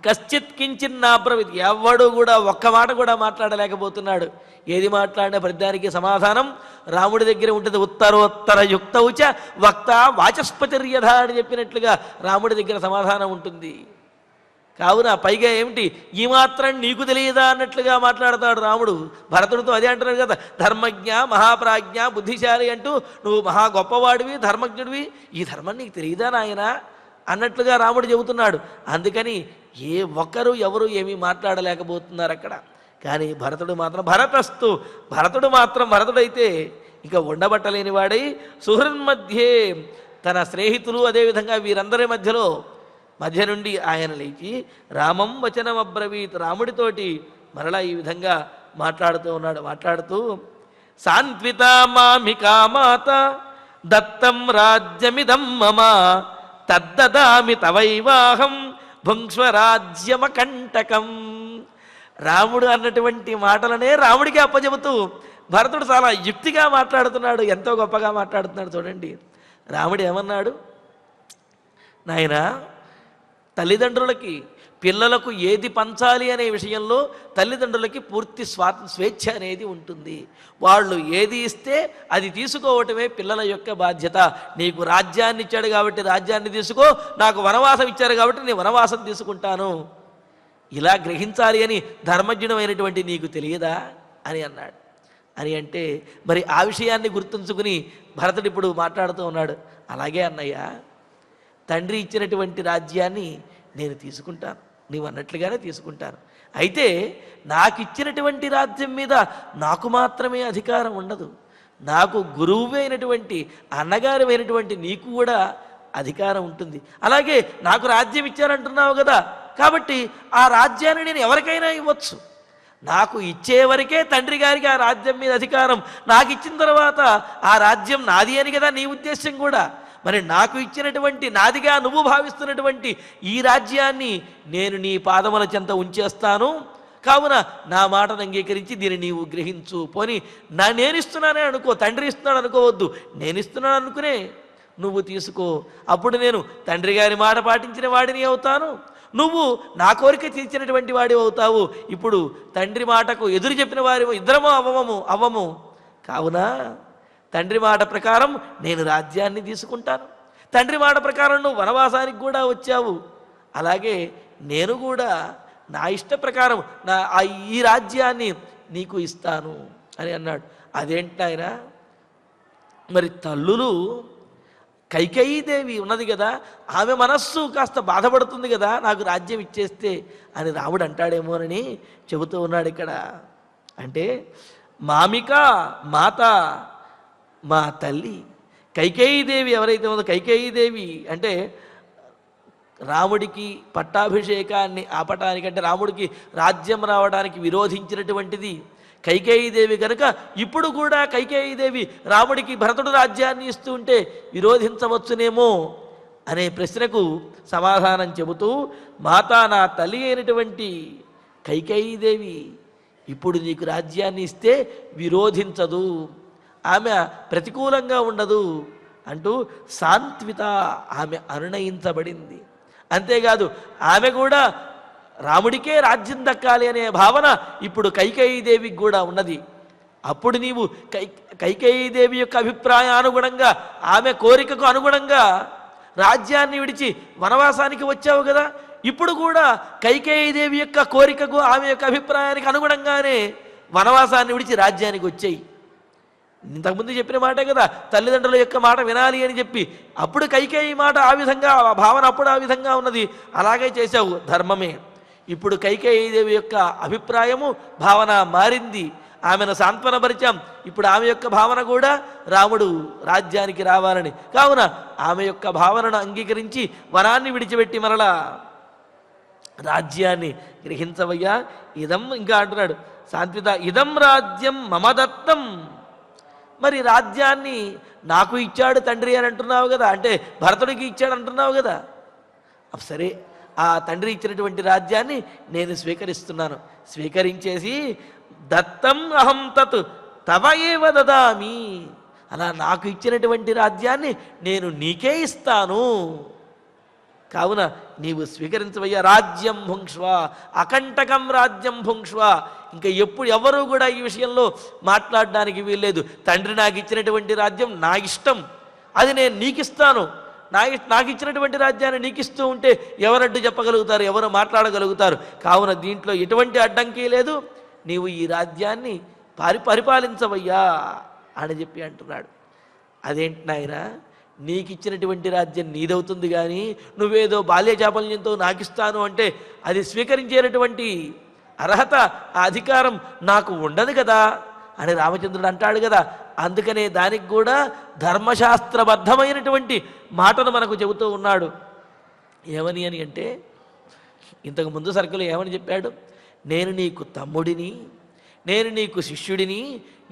కశ్చిత్ కించిన్నాబ్రవీత్, ఎవడు కూడా ఒక్క మాట కూడా మాట్లాడలేకపోతున్నాడు. ఏది మాట్లాడినా ప్రతిదానికి సమాధానం రాముడి దగ్గర ఉంటుంది. ఉత్తరోత్తర యుక్తౌచ వక్త వాచస్పతిర్యథ అని చెప్పినట్లుగా రాముడి దగ్గర సమాధానం ఉంటుంది. కావున పైగా ఏమిటి, ఈ మాత్రం నీకు తెలియదా అన్నట్లుగా మాట్లాడతాడు రాముడు. భరతుడితో అదే అంటున్నాడు కదా, ధర్మజ్ఞ మహాప్రాజ్ఞ బుద్ధిశాలి అంటూ నువ్వు మహా గొప్పవాడివి ధర్మజ్ఞుడివి, ఈ ధర్మం నీకు తెలియదా నాయనా అన్నట్లుగా రాముడు చెబుతున్నాడు. అందుకని ఏ ఒక్కరు ఎవరు ఏమీ మాట్లాడలేకపోతున్నారు అక్కడ. కానీ భరతుడు మాత్రం భరతుడైతే ఇక ఉండబట్టలేని వాడై సుహృన్మధ్యే తన స్నేహితులు అదేవిధంగా వీరందరి మధ్య నుండి ఆయన లేచి రామం వచనం అబ్రవీత్, రాముడితోటి మరలా ఈ విధంగా మాట్లాడుతూ సాన్వితా మామికా మాత దత్తం రాజ్యమిదం మమ తద్దదామి తవైవాహం భుంక్ష్వరాజ్యమకంటకం. రాముడు అన్నటువంటి మాటలనే రాముడికి అప్పచెబుతూ భరతుడు చాలా యుక్తిగా మాట్లాడుతున్నాడు, ఎంతో గొప్పగా మాట్లాడుతున్నాడు. చూడండి రాముడు ఏమన్నాడు, నాయనా తల్లిదండ్రులకి పిల్లలకు ఏది పంచాలి అనే విషయంలో తల్లిదండ్రులకి పూర్తి స్వేచ్ఛ అనేది ఉంటుంది. వాళ్ళు ఏది ఇస్తే అది తీసుకోవటమే పిల్లల యొక్క బాధ్యత. నీకు రాజ్యాన్ని ఇచ్చాడు కాబట్టి రాజ్యాన్ని తీసుకో, నాకు వనవాసం ఇచ్చారు కాబట్టి నేను వనవాసం తీసుకుంటాను, ఇలా గ్రహించాలి అని ధర్మజ్ఞుడమైనటువంటి నీకు తెలియదా అని అన్నాడు. అని అంటే మరి ఆ విషయాన్ని గుర్తుంచుకుని భరతుడు ఇప్పుడు మాట్లాడుతూ ఉన్నాడు, అలాగే అన్నయ్య, తండ్రి ఇచ్చినటువంటి రాజ్యాన్ని నేను తీసుకుంటాను, నీవు అన్నట్లుగానే తీసుకుంటాను. అయితే నాకు ఇచ్చినటువంటి రాజ్యం మీద నాకు మాత్రమే అధికారం ఉండదు, నాకు గురువు అయినటువంటి అన్నగారు అయినటువంటి నీకు కూడా అధికారం ఉంటుంది. అలాగే నాకు రాజ్యం ఇచ్చారంటున్నావు కదా, కాబట్టి ఆ రాజ్యాన్ని నేను ఎవరికైనా ఇవ్వచ్చు. నాకు ఇచ్చేవరకే తండ్రి గారికి ఆ రాజ్యం మీద అధికారం, నాకు ఇచ్చిన తర్వాత ఆ రాజ్యం నాది అని కదా నీ ఉద్దేశం కూడా. మరి నాకు ఇచ్చినటువంటి నాదిగా నువ్వు భావిస్తున్నటువంటి ఈ రాజ్యాన్ని నేను నీ పాదముల చెంత ఉంచేస్తాను, కావున నా మాటను అంగీకరించి దీన్ని నీవు గ్రహించు. పోనీ నేనిస్తున్నానే అనుకో, తండ్రి ఇస్తున్నాడు అనుకోవద్దు, నేనిస్తున్నాను అనుకునే నువ్వు తీసుకో. అప్పుడు నేను తండ్రి గారి మాట పాటించిన వాడిని అవుతాను, నువ్వు నా కోరిక తీర్చినటువంటి వాడి అవుతావు. ఇప్పుడు తండ్రి మాటకు ఎదురు చెప్పిన వారి ఇద్దరము అవ్వము. కావున తండ్రి మాట ప్రకారం నేను రాజ్యాన్ని తీసుకుంటాను, తండ్రి మాట ప్రకారం నువ్వు వనవాసానికి కూడా వచ్చావు, అలాగే నేను కూడా నా ఇష్ట ప్రకారం ఈ రాజ్యాన్ని నీకు ఇస్తాను అని అన్నాడు. అదేంటి ఆయన, మరి తల్లులు కైకేయీదేవి ఉన్నది కదా, ఆమె మనస్సు కాస్త బాధపడుతుంది కదా నాకు రాజ్యం ఇచ్చేస్తే అని రాముడు అంటాడేమోనని చెబుతూ ఉన్నాడు ఇక్కడ. అంటే మామిక మాత, మా తల్లి కైకేయీదేవి ఎవరైతే ఉందో, కైకేయీదేవి అంటే రాముడికి పట్టాభిషేకాన్ని ఆపటానికి, అంటే రాముడికి రాజ్యం రావడానికి విరోధించినటువంటిది కైకేయీదేవి కనుక ఇప్పుడు కూడా కైకేయీదేవి రాముడికి భరతుడు రాజ్యాన్ని ఇస్తూ ఉంటే విరోధించవచ్చునేమో అనే ప్రశ్నకు సమాధానం చెబుతూ, మాతా నా తల్లి అయినటువంటి కైకేయీదేవి ఇప్పుడు నీకు రాజ్యాన్ని ఇస్తే విరోధించదు, ఆమె ప్రతికూలంగా ఉండదు అంటూ సాంత్విత, ఆమె అనునయించబడింది. అంతేకాదు ఆమె కూడా రాముడికే రాజ్యం దక్కాలి అనే భావన ఇప్పుడు కైకేయీదేవికి కూడా ఉన్నది. అప్పుడు నీవు కైకేయీదేవి యొక్క అభిప్రాయానుగుణంగా, ఆమె కోరికకు అనుగుణంగా రాజ్యాన్ని విడిచి వనవాసానికి వచ్చావు కదా, ఇప్పుడు కూడా కైకేయీదేవి యొక్క కోరికకు ఆమె యొక్క అభిప్రాయానికి అనుగుణంగానే వనవాసాన్ని విడిచి రాజ్యానికి వచ్చాయి. ఇంతకుముందు చెప్పిన మాటే కదా, తల్లిదండ్రుల యొక్క మాట వినాలి అని చెప్పి, అప్పుడు కైకేయి మాట ఆ విధంగా, భావన అప్పుడు ఆ విధంగా ఉన్నది, అలాగే చేశావు, ధర్మమే. ఇప్పుడు కైకేయీదేవి యొక్క అభిప్రాయము భావన మారింది, ఆమెను సాంత్వనపరిచాం. ఇప్పుడు ఆమె యొక్క భావన కూడా రాముడు రాజ్యానికి రావాలని, కావున ఆమె యొక్క భావనను అంగీకరించి వనాన్ని విడిచిపెట్టి మరలా రాజ్యాన్ని గ్రహించవయ్యా. ఇదం ఇంకా అంటున్నాడు సాంత్విత, ఇదం రాజ్యం మమదత్తం. మరి రాజ్యాన్ని నాకు ఇచ్చాడు తండ్రి అని అంటున్నావు కదా, అంటే భరతుడికి ఇచ్చాడు అంటున్నావు కదా, సరే ఆ తండ్రి ఇచ్చినటువంటి రాజ్యాన్ని నేను స్వీకరిస్తున్నాను. స్వీకరించేసి దత్తం అహం తత్ తవ ఏవ దదామి, అలా నాకు ఇచ్చినటువంటి రాజ్యాన్ని నేను నీకే ఇస్తాను. కావున నీవు స్వీకరించవయ్యా. రాజ్యం భుంక్ష్వ, అకంటకం రాజ్యం భుంక్ష్వ. ఇంకా ఎప్పుడు ఎవరూ కూడా ఈ విషయంలో మాట్లాడడానికి వీల్లేదు. తండ్రి నాకు ఇచ్చినటువంటి రాజ్యం నా ఇష్టం, అది నేను నీకు ఇస్తాను. నాకు ఇచ్చినటువంటి రాజ్యాన్ని నీకు ఇస్తూ ఉంటే ఎవరడ్డు చెప్పగలుగుతారు, ఎవరు మాట్లాడగలుగుతారు? కావున దీంట్లో ఎటువంటి అడ్డంకి లేదు, నీవు ఈ రాజ్యాన్ని పరిపాలించవయ్యా అని చెప్పి అంటున్నాడు. అదేంటి నాయన, నీకు ఇచ్చినటువంటి రాజ్యం నీదవుతుంది, కానీ నువ్వేదో బాల్య చాపల్యంతో నాకిస్తాను అంటే అది స్వీకరించేటటువంటి అర్హత, ఆ అధికారం నాకు ఉండదు కదా అని రామచంద్రుడు అంటాడు కదా. అందుకనే దానికి కూడా ధర్మశాస్త్రబద్ధమైనటువంటి మాటను మనకు చెబుతూ ఉన్నాడు. ఏమని అని అంటే, ఇంతకు ముందు సరుకులు ఏమని చెప్పాడు? నేను నీకు తమ్ముడిని, నేను నీకు శిష్యుడిని,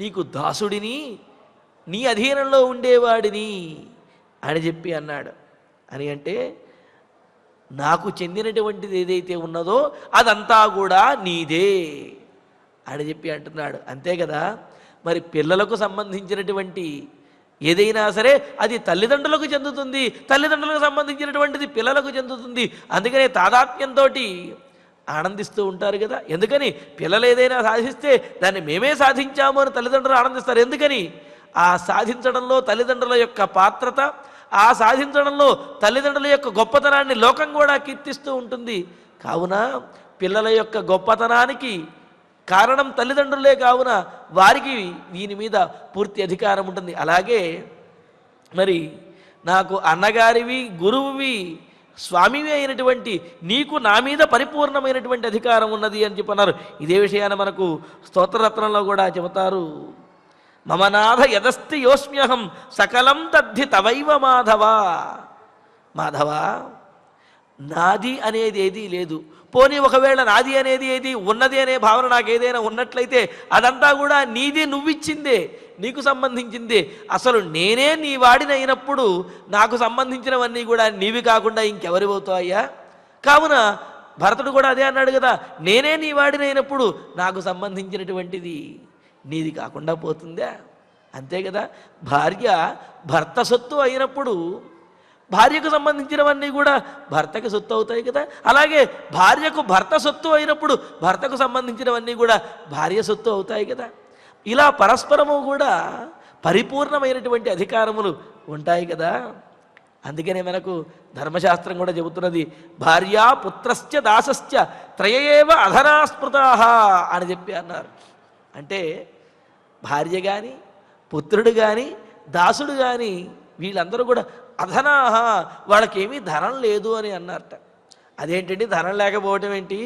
నీకు దాసుడిని, నీ అధీనంలో ఉండేవాడిని అని చెప్పి అన్నాడు. అని అంటే నాకు చెందినటువంటిది ఏదైతే ఉన్నదో అదంతా కూడా నీదే అని చెప్పి అంటున్నాడు. అంతే కదా. మరి పిల్లలకు సంబంధించినటువంటి ఏదైనా సరే అది తల్లిదండ్రులకు చెందుతుంది, తల్లిదండ్రులకు సంబంధించినటువంటిది పిల్లలకు చెందుతుంది. అందుకనే తాదాత్మ్యంతో ఆనందిస్తూ ఉంటారు కదా. ఎందుకని? పిల్లలు ఏదైనా సాధిస్తే దాన్ని మేమే సాధించాము అని తల్లిదండ్రులు ఆనందిస్తారు. ఎందుకని? ఆ సాధించడంలో తల్లిదండ్రుల యొక్క పాత్రత, ఆ సాధించడంలో తల్లిదండ్రుల యొక్క గొప్పతనాన్ని లోకం కూడా కీర్తిస్తూ ఉంటుంది. కావున పిల్లల యొక్క గొప్పతనానికి కారణం తల్లిదండ్రులే. కావున వారికి దీని మీద పూర్తి అధికారం ఉంటుంది. అలాగే మరి నాకు అన్నగారివి, గురువువి, స్వామివి అయినటువంటి నీకు నా మీద పరిపూర్ణమైనటువంటి అధికారం ఉన్నది అని చెప్పన్నారు. ఇదే విషయాన్ని మనకు స్తోత్రరత్నంలో కూడా చెబుతారు. మమనాథ యదస్తి యోస్మ్యహం సకలం తద్ధి తవైవ మాధవ. మాధవ, నాది అనేది ఏదీ లేదు. పోనీ ఒకవేళ నాది అనేది ఏది ఉన్నది అనే భావన నాకు ఏదైనా ఉన్నట్లయితే అదంతా కూడా నీది, నువ్విచ్చిందే, నీకు సంబంధించిందే. అసలు నేనే నీ వాడినైనప్పుడు నాకు సంబంధించినవన్నీ కూడా నీవి కాకుండా ఇంకెవరి అవుతాయా? కావున భరతుడు కూడా అదే అన్నాడు కదా, నేనే నీ వాడినైనప్పుడు నాకు సంబంధించినటువంటిది నీది కాకుండా పోతుందా? అంతే కదా. భార్య భర్త సొత్తు అయినప్పుడు భార్యకు సంబంధించినవన్నీ కూడా భర్తకి సొత్తు అవుతాయి కదా. అలాగే భార్యకు భర్త సొత్తు అయినప్పుడు భర్తకు సంబంధించినవన్నీ కూడా భార్య సొత్తు అవుతాయి కదా. ఇలా పరస్పరము కూడా పరిపూర్ణమైనటువంటి అధికారములు ఉంటాయి కదా. అందుకనే మనకు ధర్మశాస్త్రం కూడా చెబుతున్నది, భార్యా పుత్రశ్చ దాసశ్చ త్రయేవ అధనాస్మృతాః అని చెప్పి అన్నారు. అంటే భార్య కానీ, పుత్రుడు కానీ, దాసుడు కానీ వీళ్ళందరూ కూడా అధనాహ, వాళ్ళకేమీ ధనం లేదు అని అన్నారట. అదేంటండి ధనం లేకపోవటం ఏంటి?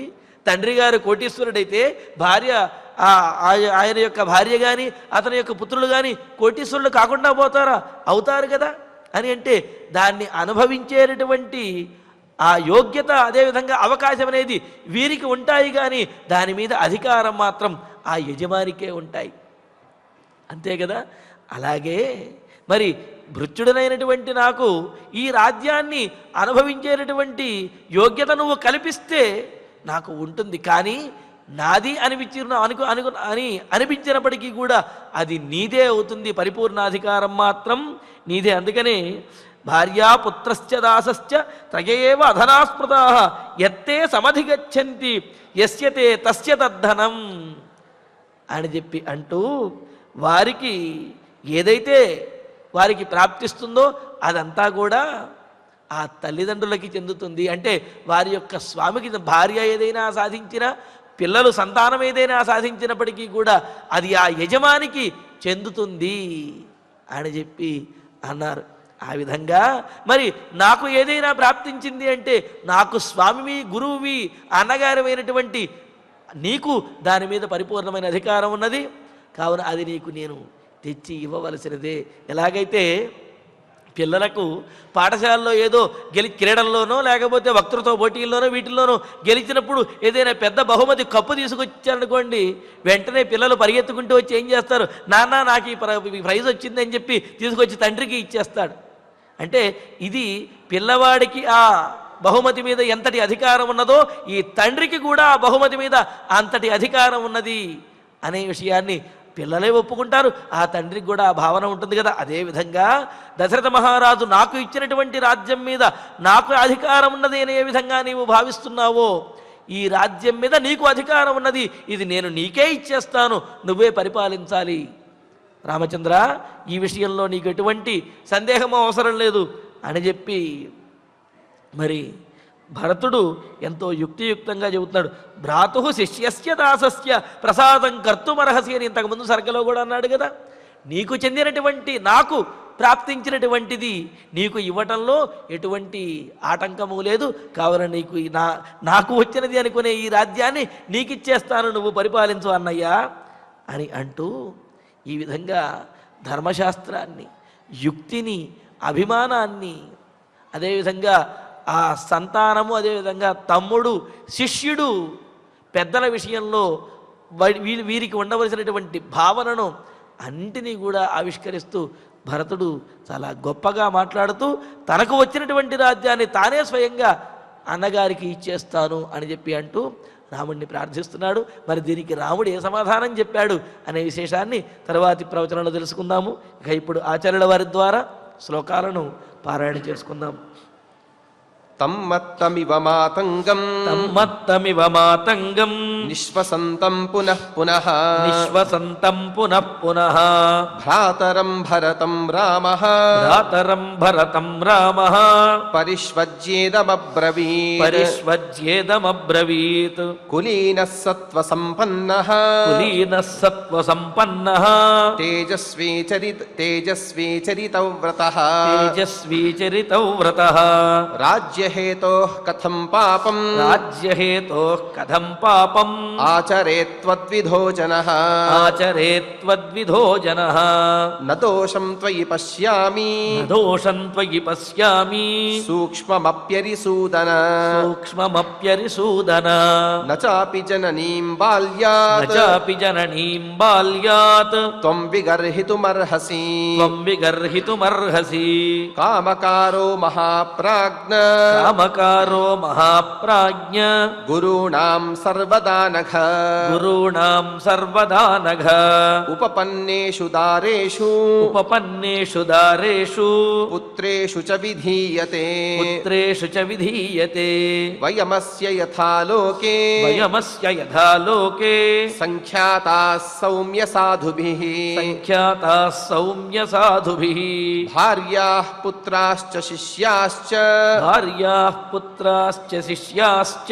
తండ్రి గారు కోటీశ్వరుడైతే భార్య ఆయన యొక్క భార్య కానీ అతని యొక్క పుత్రులు కానీ కోటీశ్వరులు కాకుండా పోతారా? అవుతారు కదా. అని అంటే దాన్ని అనుభవించేటటువంటి ఆ యోగ్యత, అదేవిధంగా అవకాశం అనేది వీరికి ఉంటాయి, కానీ దాని మీద అధికారం మాత్రం ఆ యజమానికే ఉంటాయి. అంతే కదా. అలాగే మరి భృత్యుడనైనటువంటి నాకు ఈ రాజ్యాన్ని అనుభవించేటటువంటి యోగ్యత నువ్వు కల్పిస్తే నాకు ఉంటుంది, కానీ నాది అనిపించినప్పటికీ కూడా అది నీదే అవుతుంది. పరిపూర్ణాధికారం మాత్రం నీదే. అందుకనే భార్యా పుత్రశ్చ దాసశ్చ త్రయేవ అధనాస్మృతాః యత్తే సమధిగచ్చంతి యస్యతే తస్య తద్ధనం అని చెప్పి అంటూ వారికి ఏదైతే వారికి ప్రాప్తిస్తుందో అదంతా కూడా ఆ తల్లిదండ్రులకి చెందుతుంది. అంటే వారి యొక్క స్వామికి భార్య ఏదైనా సాధించినా, పిల్లలు సంతానం ఏదైనా సాధించినప్పటికీ కూడా అది ఆ యజమానికి చెందుతుంది అని చెప్పి అన్నారు. ఆ విధంగా మరి నాకు ఏదైనా ప్రాప్తించింది అంటే నాకు స్వామివి, గురువువి, అన్నగారమైనటువంటి నీకు దాని మీద పరిపూర్ణమైన అధికారం ఉన్నది. కావున అది నీకు నేను తెచ్చి ఇవ్వవలసినదే. ఎలాగైతే పిల్లలకు పాఠశాలలో ఏదో క్రీడల్లోనో లేకపోతే వక్తృత్వ పోటీల్లోనో వీటిల్లోనో గెలిచినప్పుడు ఏదైనా పెద్ద బహుమతి కప్పు తీసుకొచ్చారనుకోండి, వెంటనే పిల్లలు పరిగెత్తుకుంటూ వచ్చి ఏం చేస్తారు? నాన్న నాకు ఈ ప్రైజ్ వచ్చిందని చెప్పి తీసుకొచ్చి తండ్రికి ఇచ్చేస్తాడు. అంటే ఇది పిల్లవాడికి ఆ బహుమతి మీద ఎంతటి అధికారం ఉన్నదో ఈ తండ్రికి కూడా ఆ బహుమతి మీద అంతటి అధికారం ఉన్నది అనే విషయాన్ని పిల్లలే ఒప్పుకుంటారు. ఆ తండ్రికి కూడా ఆ భావన ఉంటుంది కదా. అదేవిధంగా దశరథ మహారాజు నాకు ఇచ్చినటువంటి రాజ్యం మీద నాకు అధికారం ఉన్నది అని ఏ విధంగా నీవు భావిస్తున్నావో, ఈ రాజ్యం మీద నీకు అధికారం ఉన్నది, ఇది నేను నీకే ఇచ్చేస్తాను, నువ్వే పరిపాలించాలి రామచంద్ర, ఈ విషయంలో నీకు ఎటువంటి సందేహం అవసరం లేదు అని చెప్పి మరి భరతుడు ఎంతో యుక్తియుక్తంగా చెబుతున్నాడు. భ్రాతు శిష్యస్య దాసస్య ప్రసాదం కర్తుమర్హసి అని ఇంతకుముందు సర్గలో కూడా అన్నాడు కదా. నీకు చెందినటువంటి, నాకు ప్రాప్తించినటువంటిది నీకు ఇవ్వటంలో ఎటువంటి ఆటంకము లేదు, కావున నీకు నాకు వచ్చినది అనుకునే ఈ రాజ్యాన్ని నీకు ఇచ్చేస్తాను, నువ్వు పరిపాలించు అన్నయ్యా అని అంటూ ఈ విధంగా ధర్మశాస్త్రాన్ని, యుక్తిని, అభిమానాన్ని, అదేవిధంగా ఆ సంతానము, అదేవిధంగా తమ్ముడు, శిష్యుడు, పెద్దల విషయంలో వీరికి ఉండవలసినటువంటి భావనను అన్నింటినీ కూడా ఆవిష్కరిస్తూ భరతుడు చాలా గొప్పగా మాట్లాడుతూ తనకు వచ్చినటువంటి రాజ్యాన్ని తానే స్వయంగా అన్నగారికి ఇచ్చేస్తాను అని చెప్పి అంటూ రాముడిని ప్రార్థిస్తున్నాడు. మరి దీనికి రాముడు ఏ సమాధానం చెప్పాడు అనే విశేషాన్ని తర్వాతి ప్రవచనంలో తెలుసుకుందాము. ఇక ఇప్పుడు ఆచార్యుల వారి ద్వారా శ్లోకాలను పారాయణ చేసుకుందాం. తమ్మత్తమివ మాతంగం తమ్మత్తమివ మాతంగం నిశ్వసంతం పునః పునః నిశ్వసంతం పునః పునః భ్రాతరం భరతం రామః భ్రాతరం భరతం రామః పరిష్వజ్యేదమబ్రవీత్ పరిష్వజ్యేదమబ్రవీత్ కులీనః సత్వసంపన్నః కులీనః సత్వసంపన్నః తేజస్వీ చరితవ్రతః తేజస్వీ చరితవ్రతః రాజ్యహేతోః కథం పాపం రాజ్యహేతోః కథం పాపం ఆచరేత్వద్విధో జనః ఆచరేత్వద్విధో జనః న దోషం త్వయి పశ్యామి న దోషం త్వయి పశ్యామి సూక్ష్మమప్యరిసూదన సూక్ష్మమప్యరిసూదన న చాపి జననీం బాల్యాత్ న చాపి జననీం బాల్యాత్ త్వం విగర్హితుమర్హసి త్వం విగర్హితుమర్హసి కామకారో మహాప్రాజ్ఞ కామకారో మహాప్రాజ్ఞ గురూణాం సర్వదా నఘ గురూణాం సర్వదా నఘ ఉపపన్నేషు దారేషు ఉపపన్నేషు దారేషు పుత్రేషు చ విధీయతే పుత్రేషు చ విధీయతే వయమస్య యథా లోకే వయమస్య యథా లోకే సంఖ్యాతాః సౌమ్య సాధుభిః సంఖ్యాతాః సౌమ్య సాధుభిః భార్యాః పుత్రాశ్చ శిష్యాశ్చ భార్యాః పుత్రాశ్చ శిష్యాశ్చ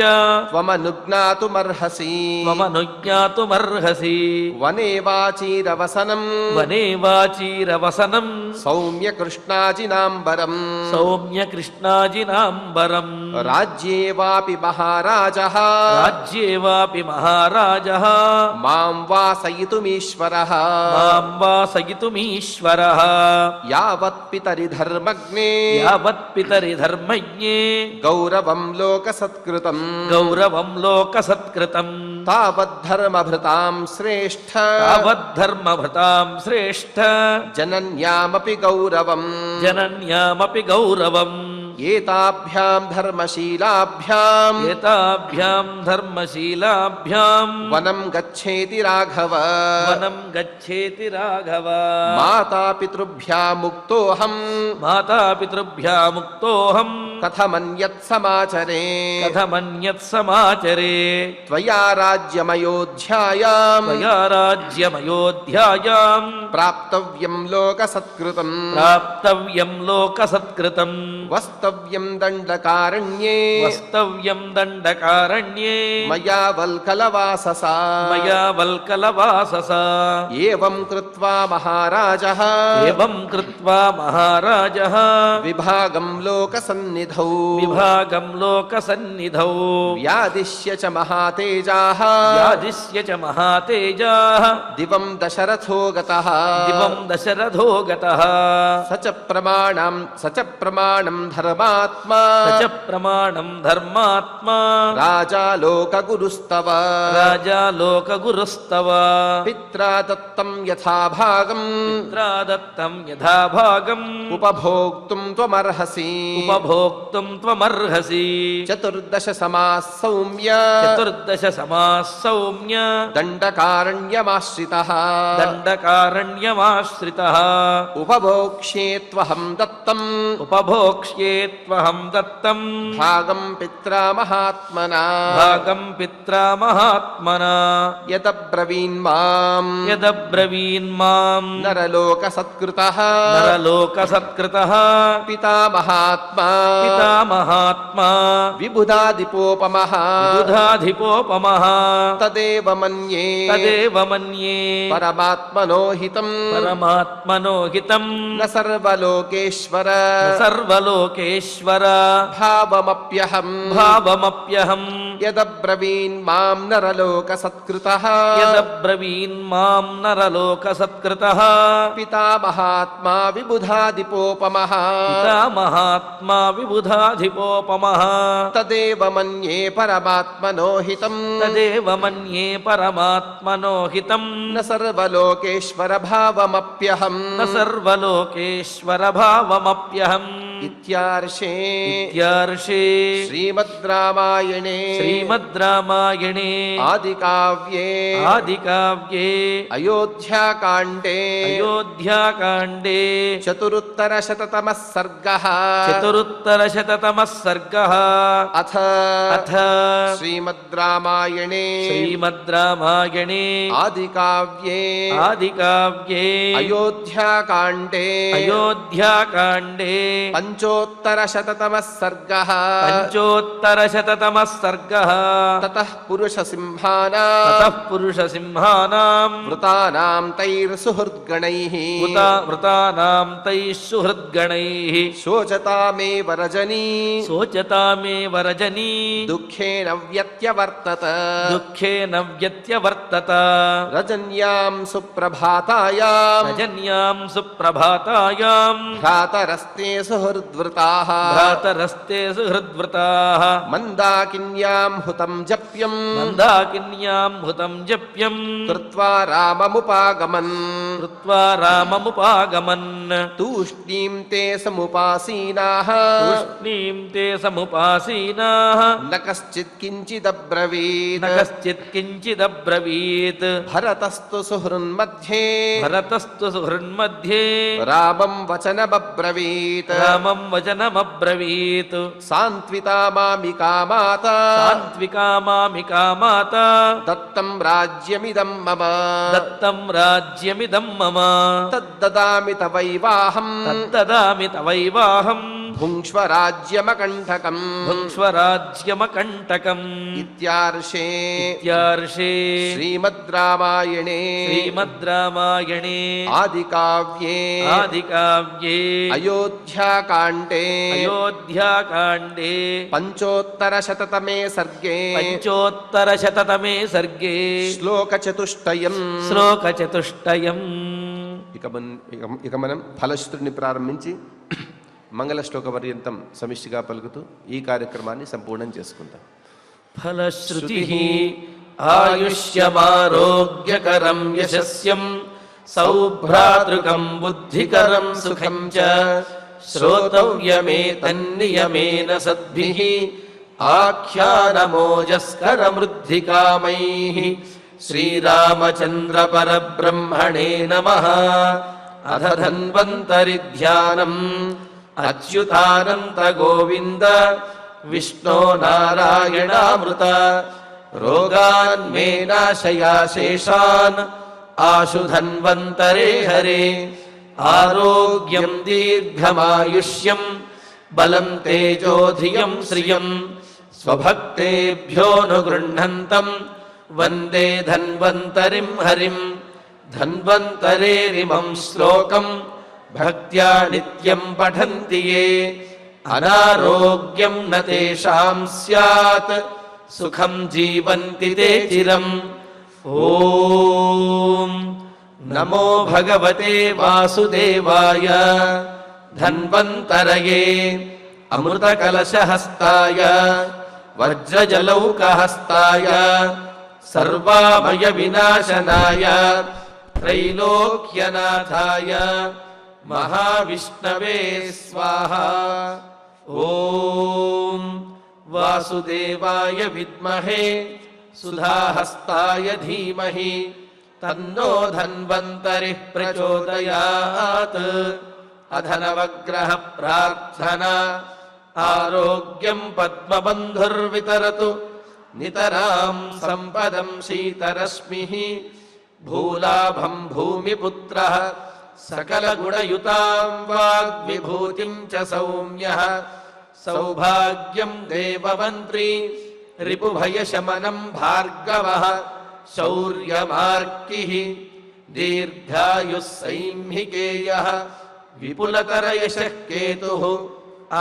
త్వమనుజ్ఞాతుమర్హసి త్వమనుజ్ఞాతుమర్హసి వనే వాచీరవసనం వనే వాచీరవసనం సౌమ్య కృష్ణాజినాంబరం సౌమ్య కృష్ణాజినాంబరం రాజ్యే వాపి మహారాజః రాజ్యే వాపి మహారాజః మాం వాసయితుమీశ్వరః మాం వాసయితుమీశ్వరః యావత్ పితరి ధర్మజ్ఞే యావత్ పితరి ధర్మజ్ఞే గౌరవం లోకసత్కృతం గౌరవం లోకసత్కృతం తావద్ధర్మభృతాం శ్రేష్ఠ తావద్ధర్మభృతాం శ్రేష్ఠ జనన్యామపి గౌరవం జనన్యామపి గౌరవం ఏతాభ్యాం ధర్మశీలాభ్యాం ఏతాభ్యాం ధర్మశీలాభ్యాం వనం గచ్ఛేతి రాఘవ వనం గచ్ఛేతి రాఘవ మాతాపితృభ్యాముక్తోహం మాతాపితృభ్యాముక్తోహం కథమన్యత్ సమాచరే కథమన్యత్ సమాచరే త్వయా రాజ్యమయోధ్యాయాం త్వయా రాజ్యమయోధ్యాయాం ప్రాప్తవ్యం లోకసత్కృతం ప్రాప్తవ్యం లోకసత్కృతం వస్తవ్యం దండకారణ్యే వస్తవ్యం దండకారణ్యే మయా వల్కలవాససా మయా వల్కలవాససా ఏవం కృత్వా మహారాజః ఏవం కృత్వా మహారాజః విభాగం లోకసన్నిధౌ విభాగం లోకసన్నిధౌ వ్యాదిశ్య చ మహాతేజాః వ్యాధిస్య చ మహాతేజాః దివం దశరథో గతః దివం దశరథో గతః స చ ప్రమాణం ధర ధర్మాత్మా సచ ప్రమాణం ధర్మాత్మా రాజా లోకగురుస్తవ రాజా లోకగురుస్తవ పిత్రా దత్తం యథాభాగం పిత్రాదత్తం యథాభాగం ఉపభోక్తుం త్వమర్హసి ఉపభోక్తుం త్వమర్హసి చతుర్దశ సమాః సౌమ్య చతుర్దశ సమాః సౌమ్య దండకారణ్యమాశ్రితః దండకారణ్యమాశ్రితః ఉపభోక్ష్యే త్వహం దత్తం ఉపభోక్ష్యే త్వహం దత్తం భాగం పిత్రా మహాత్మనా భాగం పిత్రా మహాత్మనా యదబ్రవీన్మాం యదబ్రవీన్మాం నరలోక సత్కృతః నరలోక సత్కృతః పితామహాత్మా పితామహాత్మా విబుధాదిపోపమః బుధాధిపోపమః తదేవ మన్యే మన్యే పరమాత్మనో హితం పరమాత్మనో హితం న సర్వలోకేశ్వర సర్వలోకేశ్వర భావమప్యహం భావమప్యహం యదబ్రవీన్మాం నరలోక సత్కృతః యదబ్రవీన్మాం నరలోక సత్కృతః పితామహాత్మా విబుధాదిపోపమః పితామహాత్మా విబుధాధిపోపమః తదేవ మన్యే పరమాత్మనో హితం తదేవ మన్యే పరమాత్మనో హితం న సర్వలోకేశ్వర భావమప్యహం న సర్వలోకేశ్వర భావమప్యహం ఇత్యార్షే ఇత్యార్షే శ్రీమద్ రామాయణే శ్రీమద్ రామాయణే ఆదికావ్యే ఆదికావ్యే అయోధ్యాకాండే అయోధ్యాకాండే చతురుత్తరశతతమః సర్గః చతురుత్తరశతతమః సర్గః అథ అథ శ్రీమద్ రామాయణే శ్రీమద్ రామాయణే ఆదికావ్యే ఆదికావ్యే అయోధ్యాకాండే అయోధ్యాకాండే పంచోత్తరశతతమః సర్గః పంచోత్తరశతతమః సర్గః తతః పురుషసింహానాం తతః పురుషసింహానాం వృతానాం తైర్సుహృద్గణైః వృతానాం తైః సుహృద్గణైః శోచతామేవ రజనీ శోచతామేవ రజనీ దుఃఖేన వ్యత్యవర్తత దుఃఖేన వ్యత్యవర్తత రజన్యాం సుప్రభాతాయాం రజన్యాం సుప్రభాతాయాం భ్రాతరస్తే సుహృద్వృతాః భ్రాతరస్తే సుహృద్వృతాః మందాకిన్యాం హుతం జప్యం మందాకిన్యాం హుతం జప్యం కృత్వా రామముపాగమన్ కృత్వా రామముపాగమన్ తూష్ణీం తే సముపాసీనాః తూష్ణీం తే సముపాసీనాః న కశ్చిత్ కించిదబ్రవీత్ న కశ్చిత్ కించిదబ్రవీత్ భరతస్తు సుహృన్मध्ये భరతస్తు సుహృన్मध्ये రామం వచనమబ్రవీత్ రామం వచనమబ్రవీత్ సాంత్వితా మామికా మాత సాత్వికా మామికా మాత దత్తం రాజ్యమిదం మమ దత్తం రాజ్యమిదం మమ తద్దదామి తవైవాహం తద్దదామి తవైవాహం భుంక్ష్వ రాజ్యమకంఠకం భుంక్ష్వరాజ్యమకంటకం ఇత్యార్షే ఇత్యార్షే శ్రీమద్ రామాయణే శ్రీమద్ రామాయణే ఆదికావ్యే ఆదికావ్యే అయోధ్యాకాండే అయోధ్యాకాండే పంచోత్తరశతతమే సర్గే పంచోత్తరశతతమే సర్గే శ్లోకచతుష్టయం శ్లోకచతుష్టయం. ఇక మనం ఫలశ్రుతిని ప్రారంభించి మంగళ శ్లోక పర్యంతం సమిష్టిగా పలుకుతూ ఈ కార్యక్రమాన్ని సంపూర్ణం చేసుకుందాం. ఫలశ్రుతి ఆయుష్యమారోగ్యకరం యశస్యం సౌభ్రాతృకం బుద్ధికరం సుఖం చ శ్రోతవ్యమేతన్నియమేన సద్భిః ఆఖ్యానమోజస్కరమృద్ధికామైః. శ్రీరామచంద్ర పరబ్రహ్మణే నమః. అథ ధన్వంతరి ధ్యానం అచ్యుతానంత గోవింద విష్ణో నారాయణామృత. రోగాన్ మే నాశయాశేషాన్ ఆశు ధన్వంతరే హరే. ఆరోగ్యం దీర్ఘమాయుష్యం బలం తేజోధియం శ్రియం స్వభక్తేభ్యోనుగృహ్ణంతం వందే ధన్వంతరిం హరిం. ధన్వంతరేరిమం శ్లోకం భక్త్యా నిత్యం పఠంతి యే అనారోగ్యం న తేషాం స్యాత్ సుఖం జీవంతి తే చిరం. ఓం నమో భగవతే వాసుదేవాయ ధన్వంతరయే అమృతకలశహస్తాయ వజ్రజలౌకహస్తాయ సర్వామయ వినాశనాయ త్రైలోక్యనాథాయ మహావిష్ణవే స్వాహా. ఓం వాసుదేవాయ విద్మహే సుధాహస్తాయ ధీమహి తన్నో ధన్వంతరిః ప్రచోదయాత్. అధనవగ్రహ ప్రార్థనా ఆరోగ్యం పద్మబంధుర్వితరతు నితరాం సంపదం శీతరశ్మిః. భూలాభం భూమిపుత్రః సకలగుణయుతాం వాగ్విభూతిం చ సౌమ్యః. సౌభాగ్యం దేవమంత్రీ రిపుభయశమనం భార్గవః. శౌర్యమార్కిః దీర్ఘాయుః సైంహికేయః. విపులతరయశః కేతుః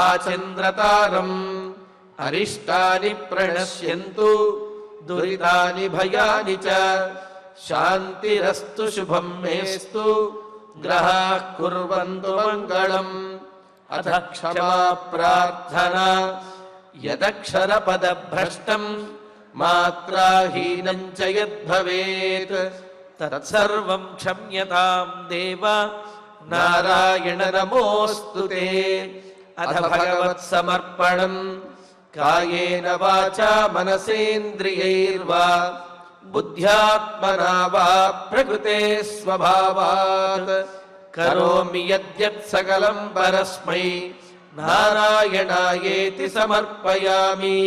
ఆచంద్రతారం. అరిష్టాని ప్రణశ్యంతు దురితాని భయాని చ. శాంతిరస్తు శుభం మేస్తు గ్రహాః కుర్వంతు మంగళం. అథ క్షమా ప్రార్థనా యదక్షరపదభ్రష్టం మాత్రాహీనం చ యద్భవేత్ తత్సర్వం క్షమ్యతాం దేవ నారాయణ నమోऽస్తు తే. అథ భగవత్సమర్పణం కాయేన వాచా మనసేంద్రియైర్వా బుద్ధ్యాత్మనా వా ప్రకృతే స్వభావాత్ కరోమి యద్యత్ సకలం పరస్మై నారాయణాయేతి సమర్పయామి.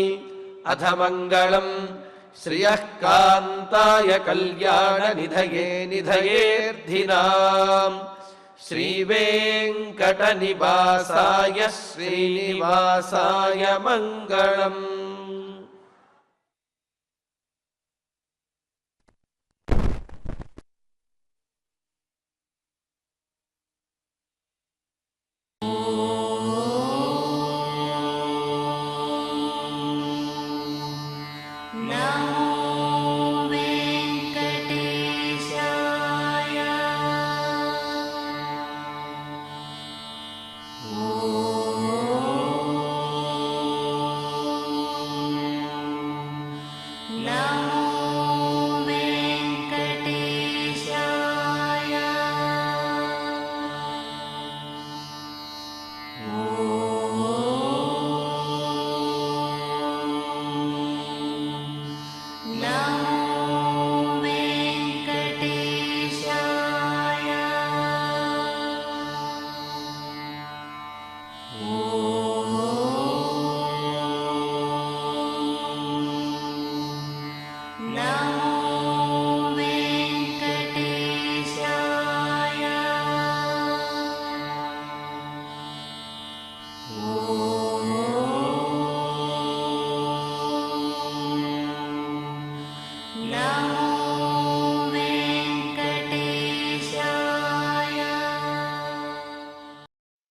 అథ మంగళం శ్రియః కాంతాయ కళ్యాణ నిధయే నిధయేర్థినాం. శ్రీవేంకట నివాసాయ శ్రీనివాసాయ మంగళం.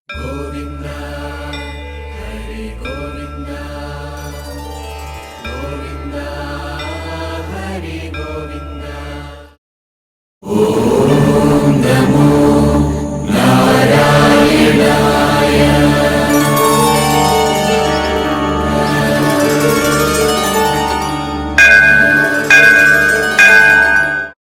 గోవింద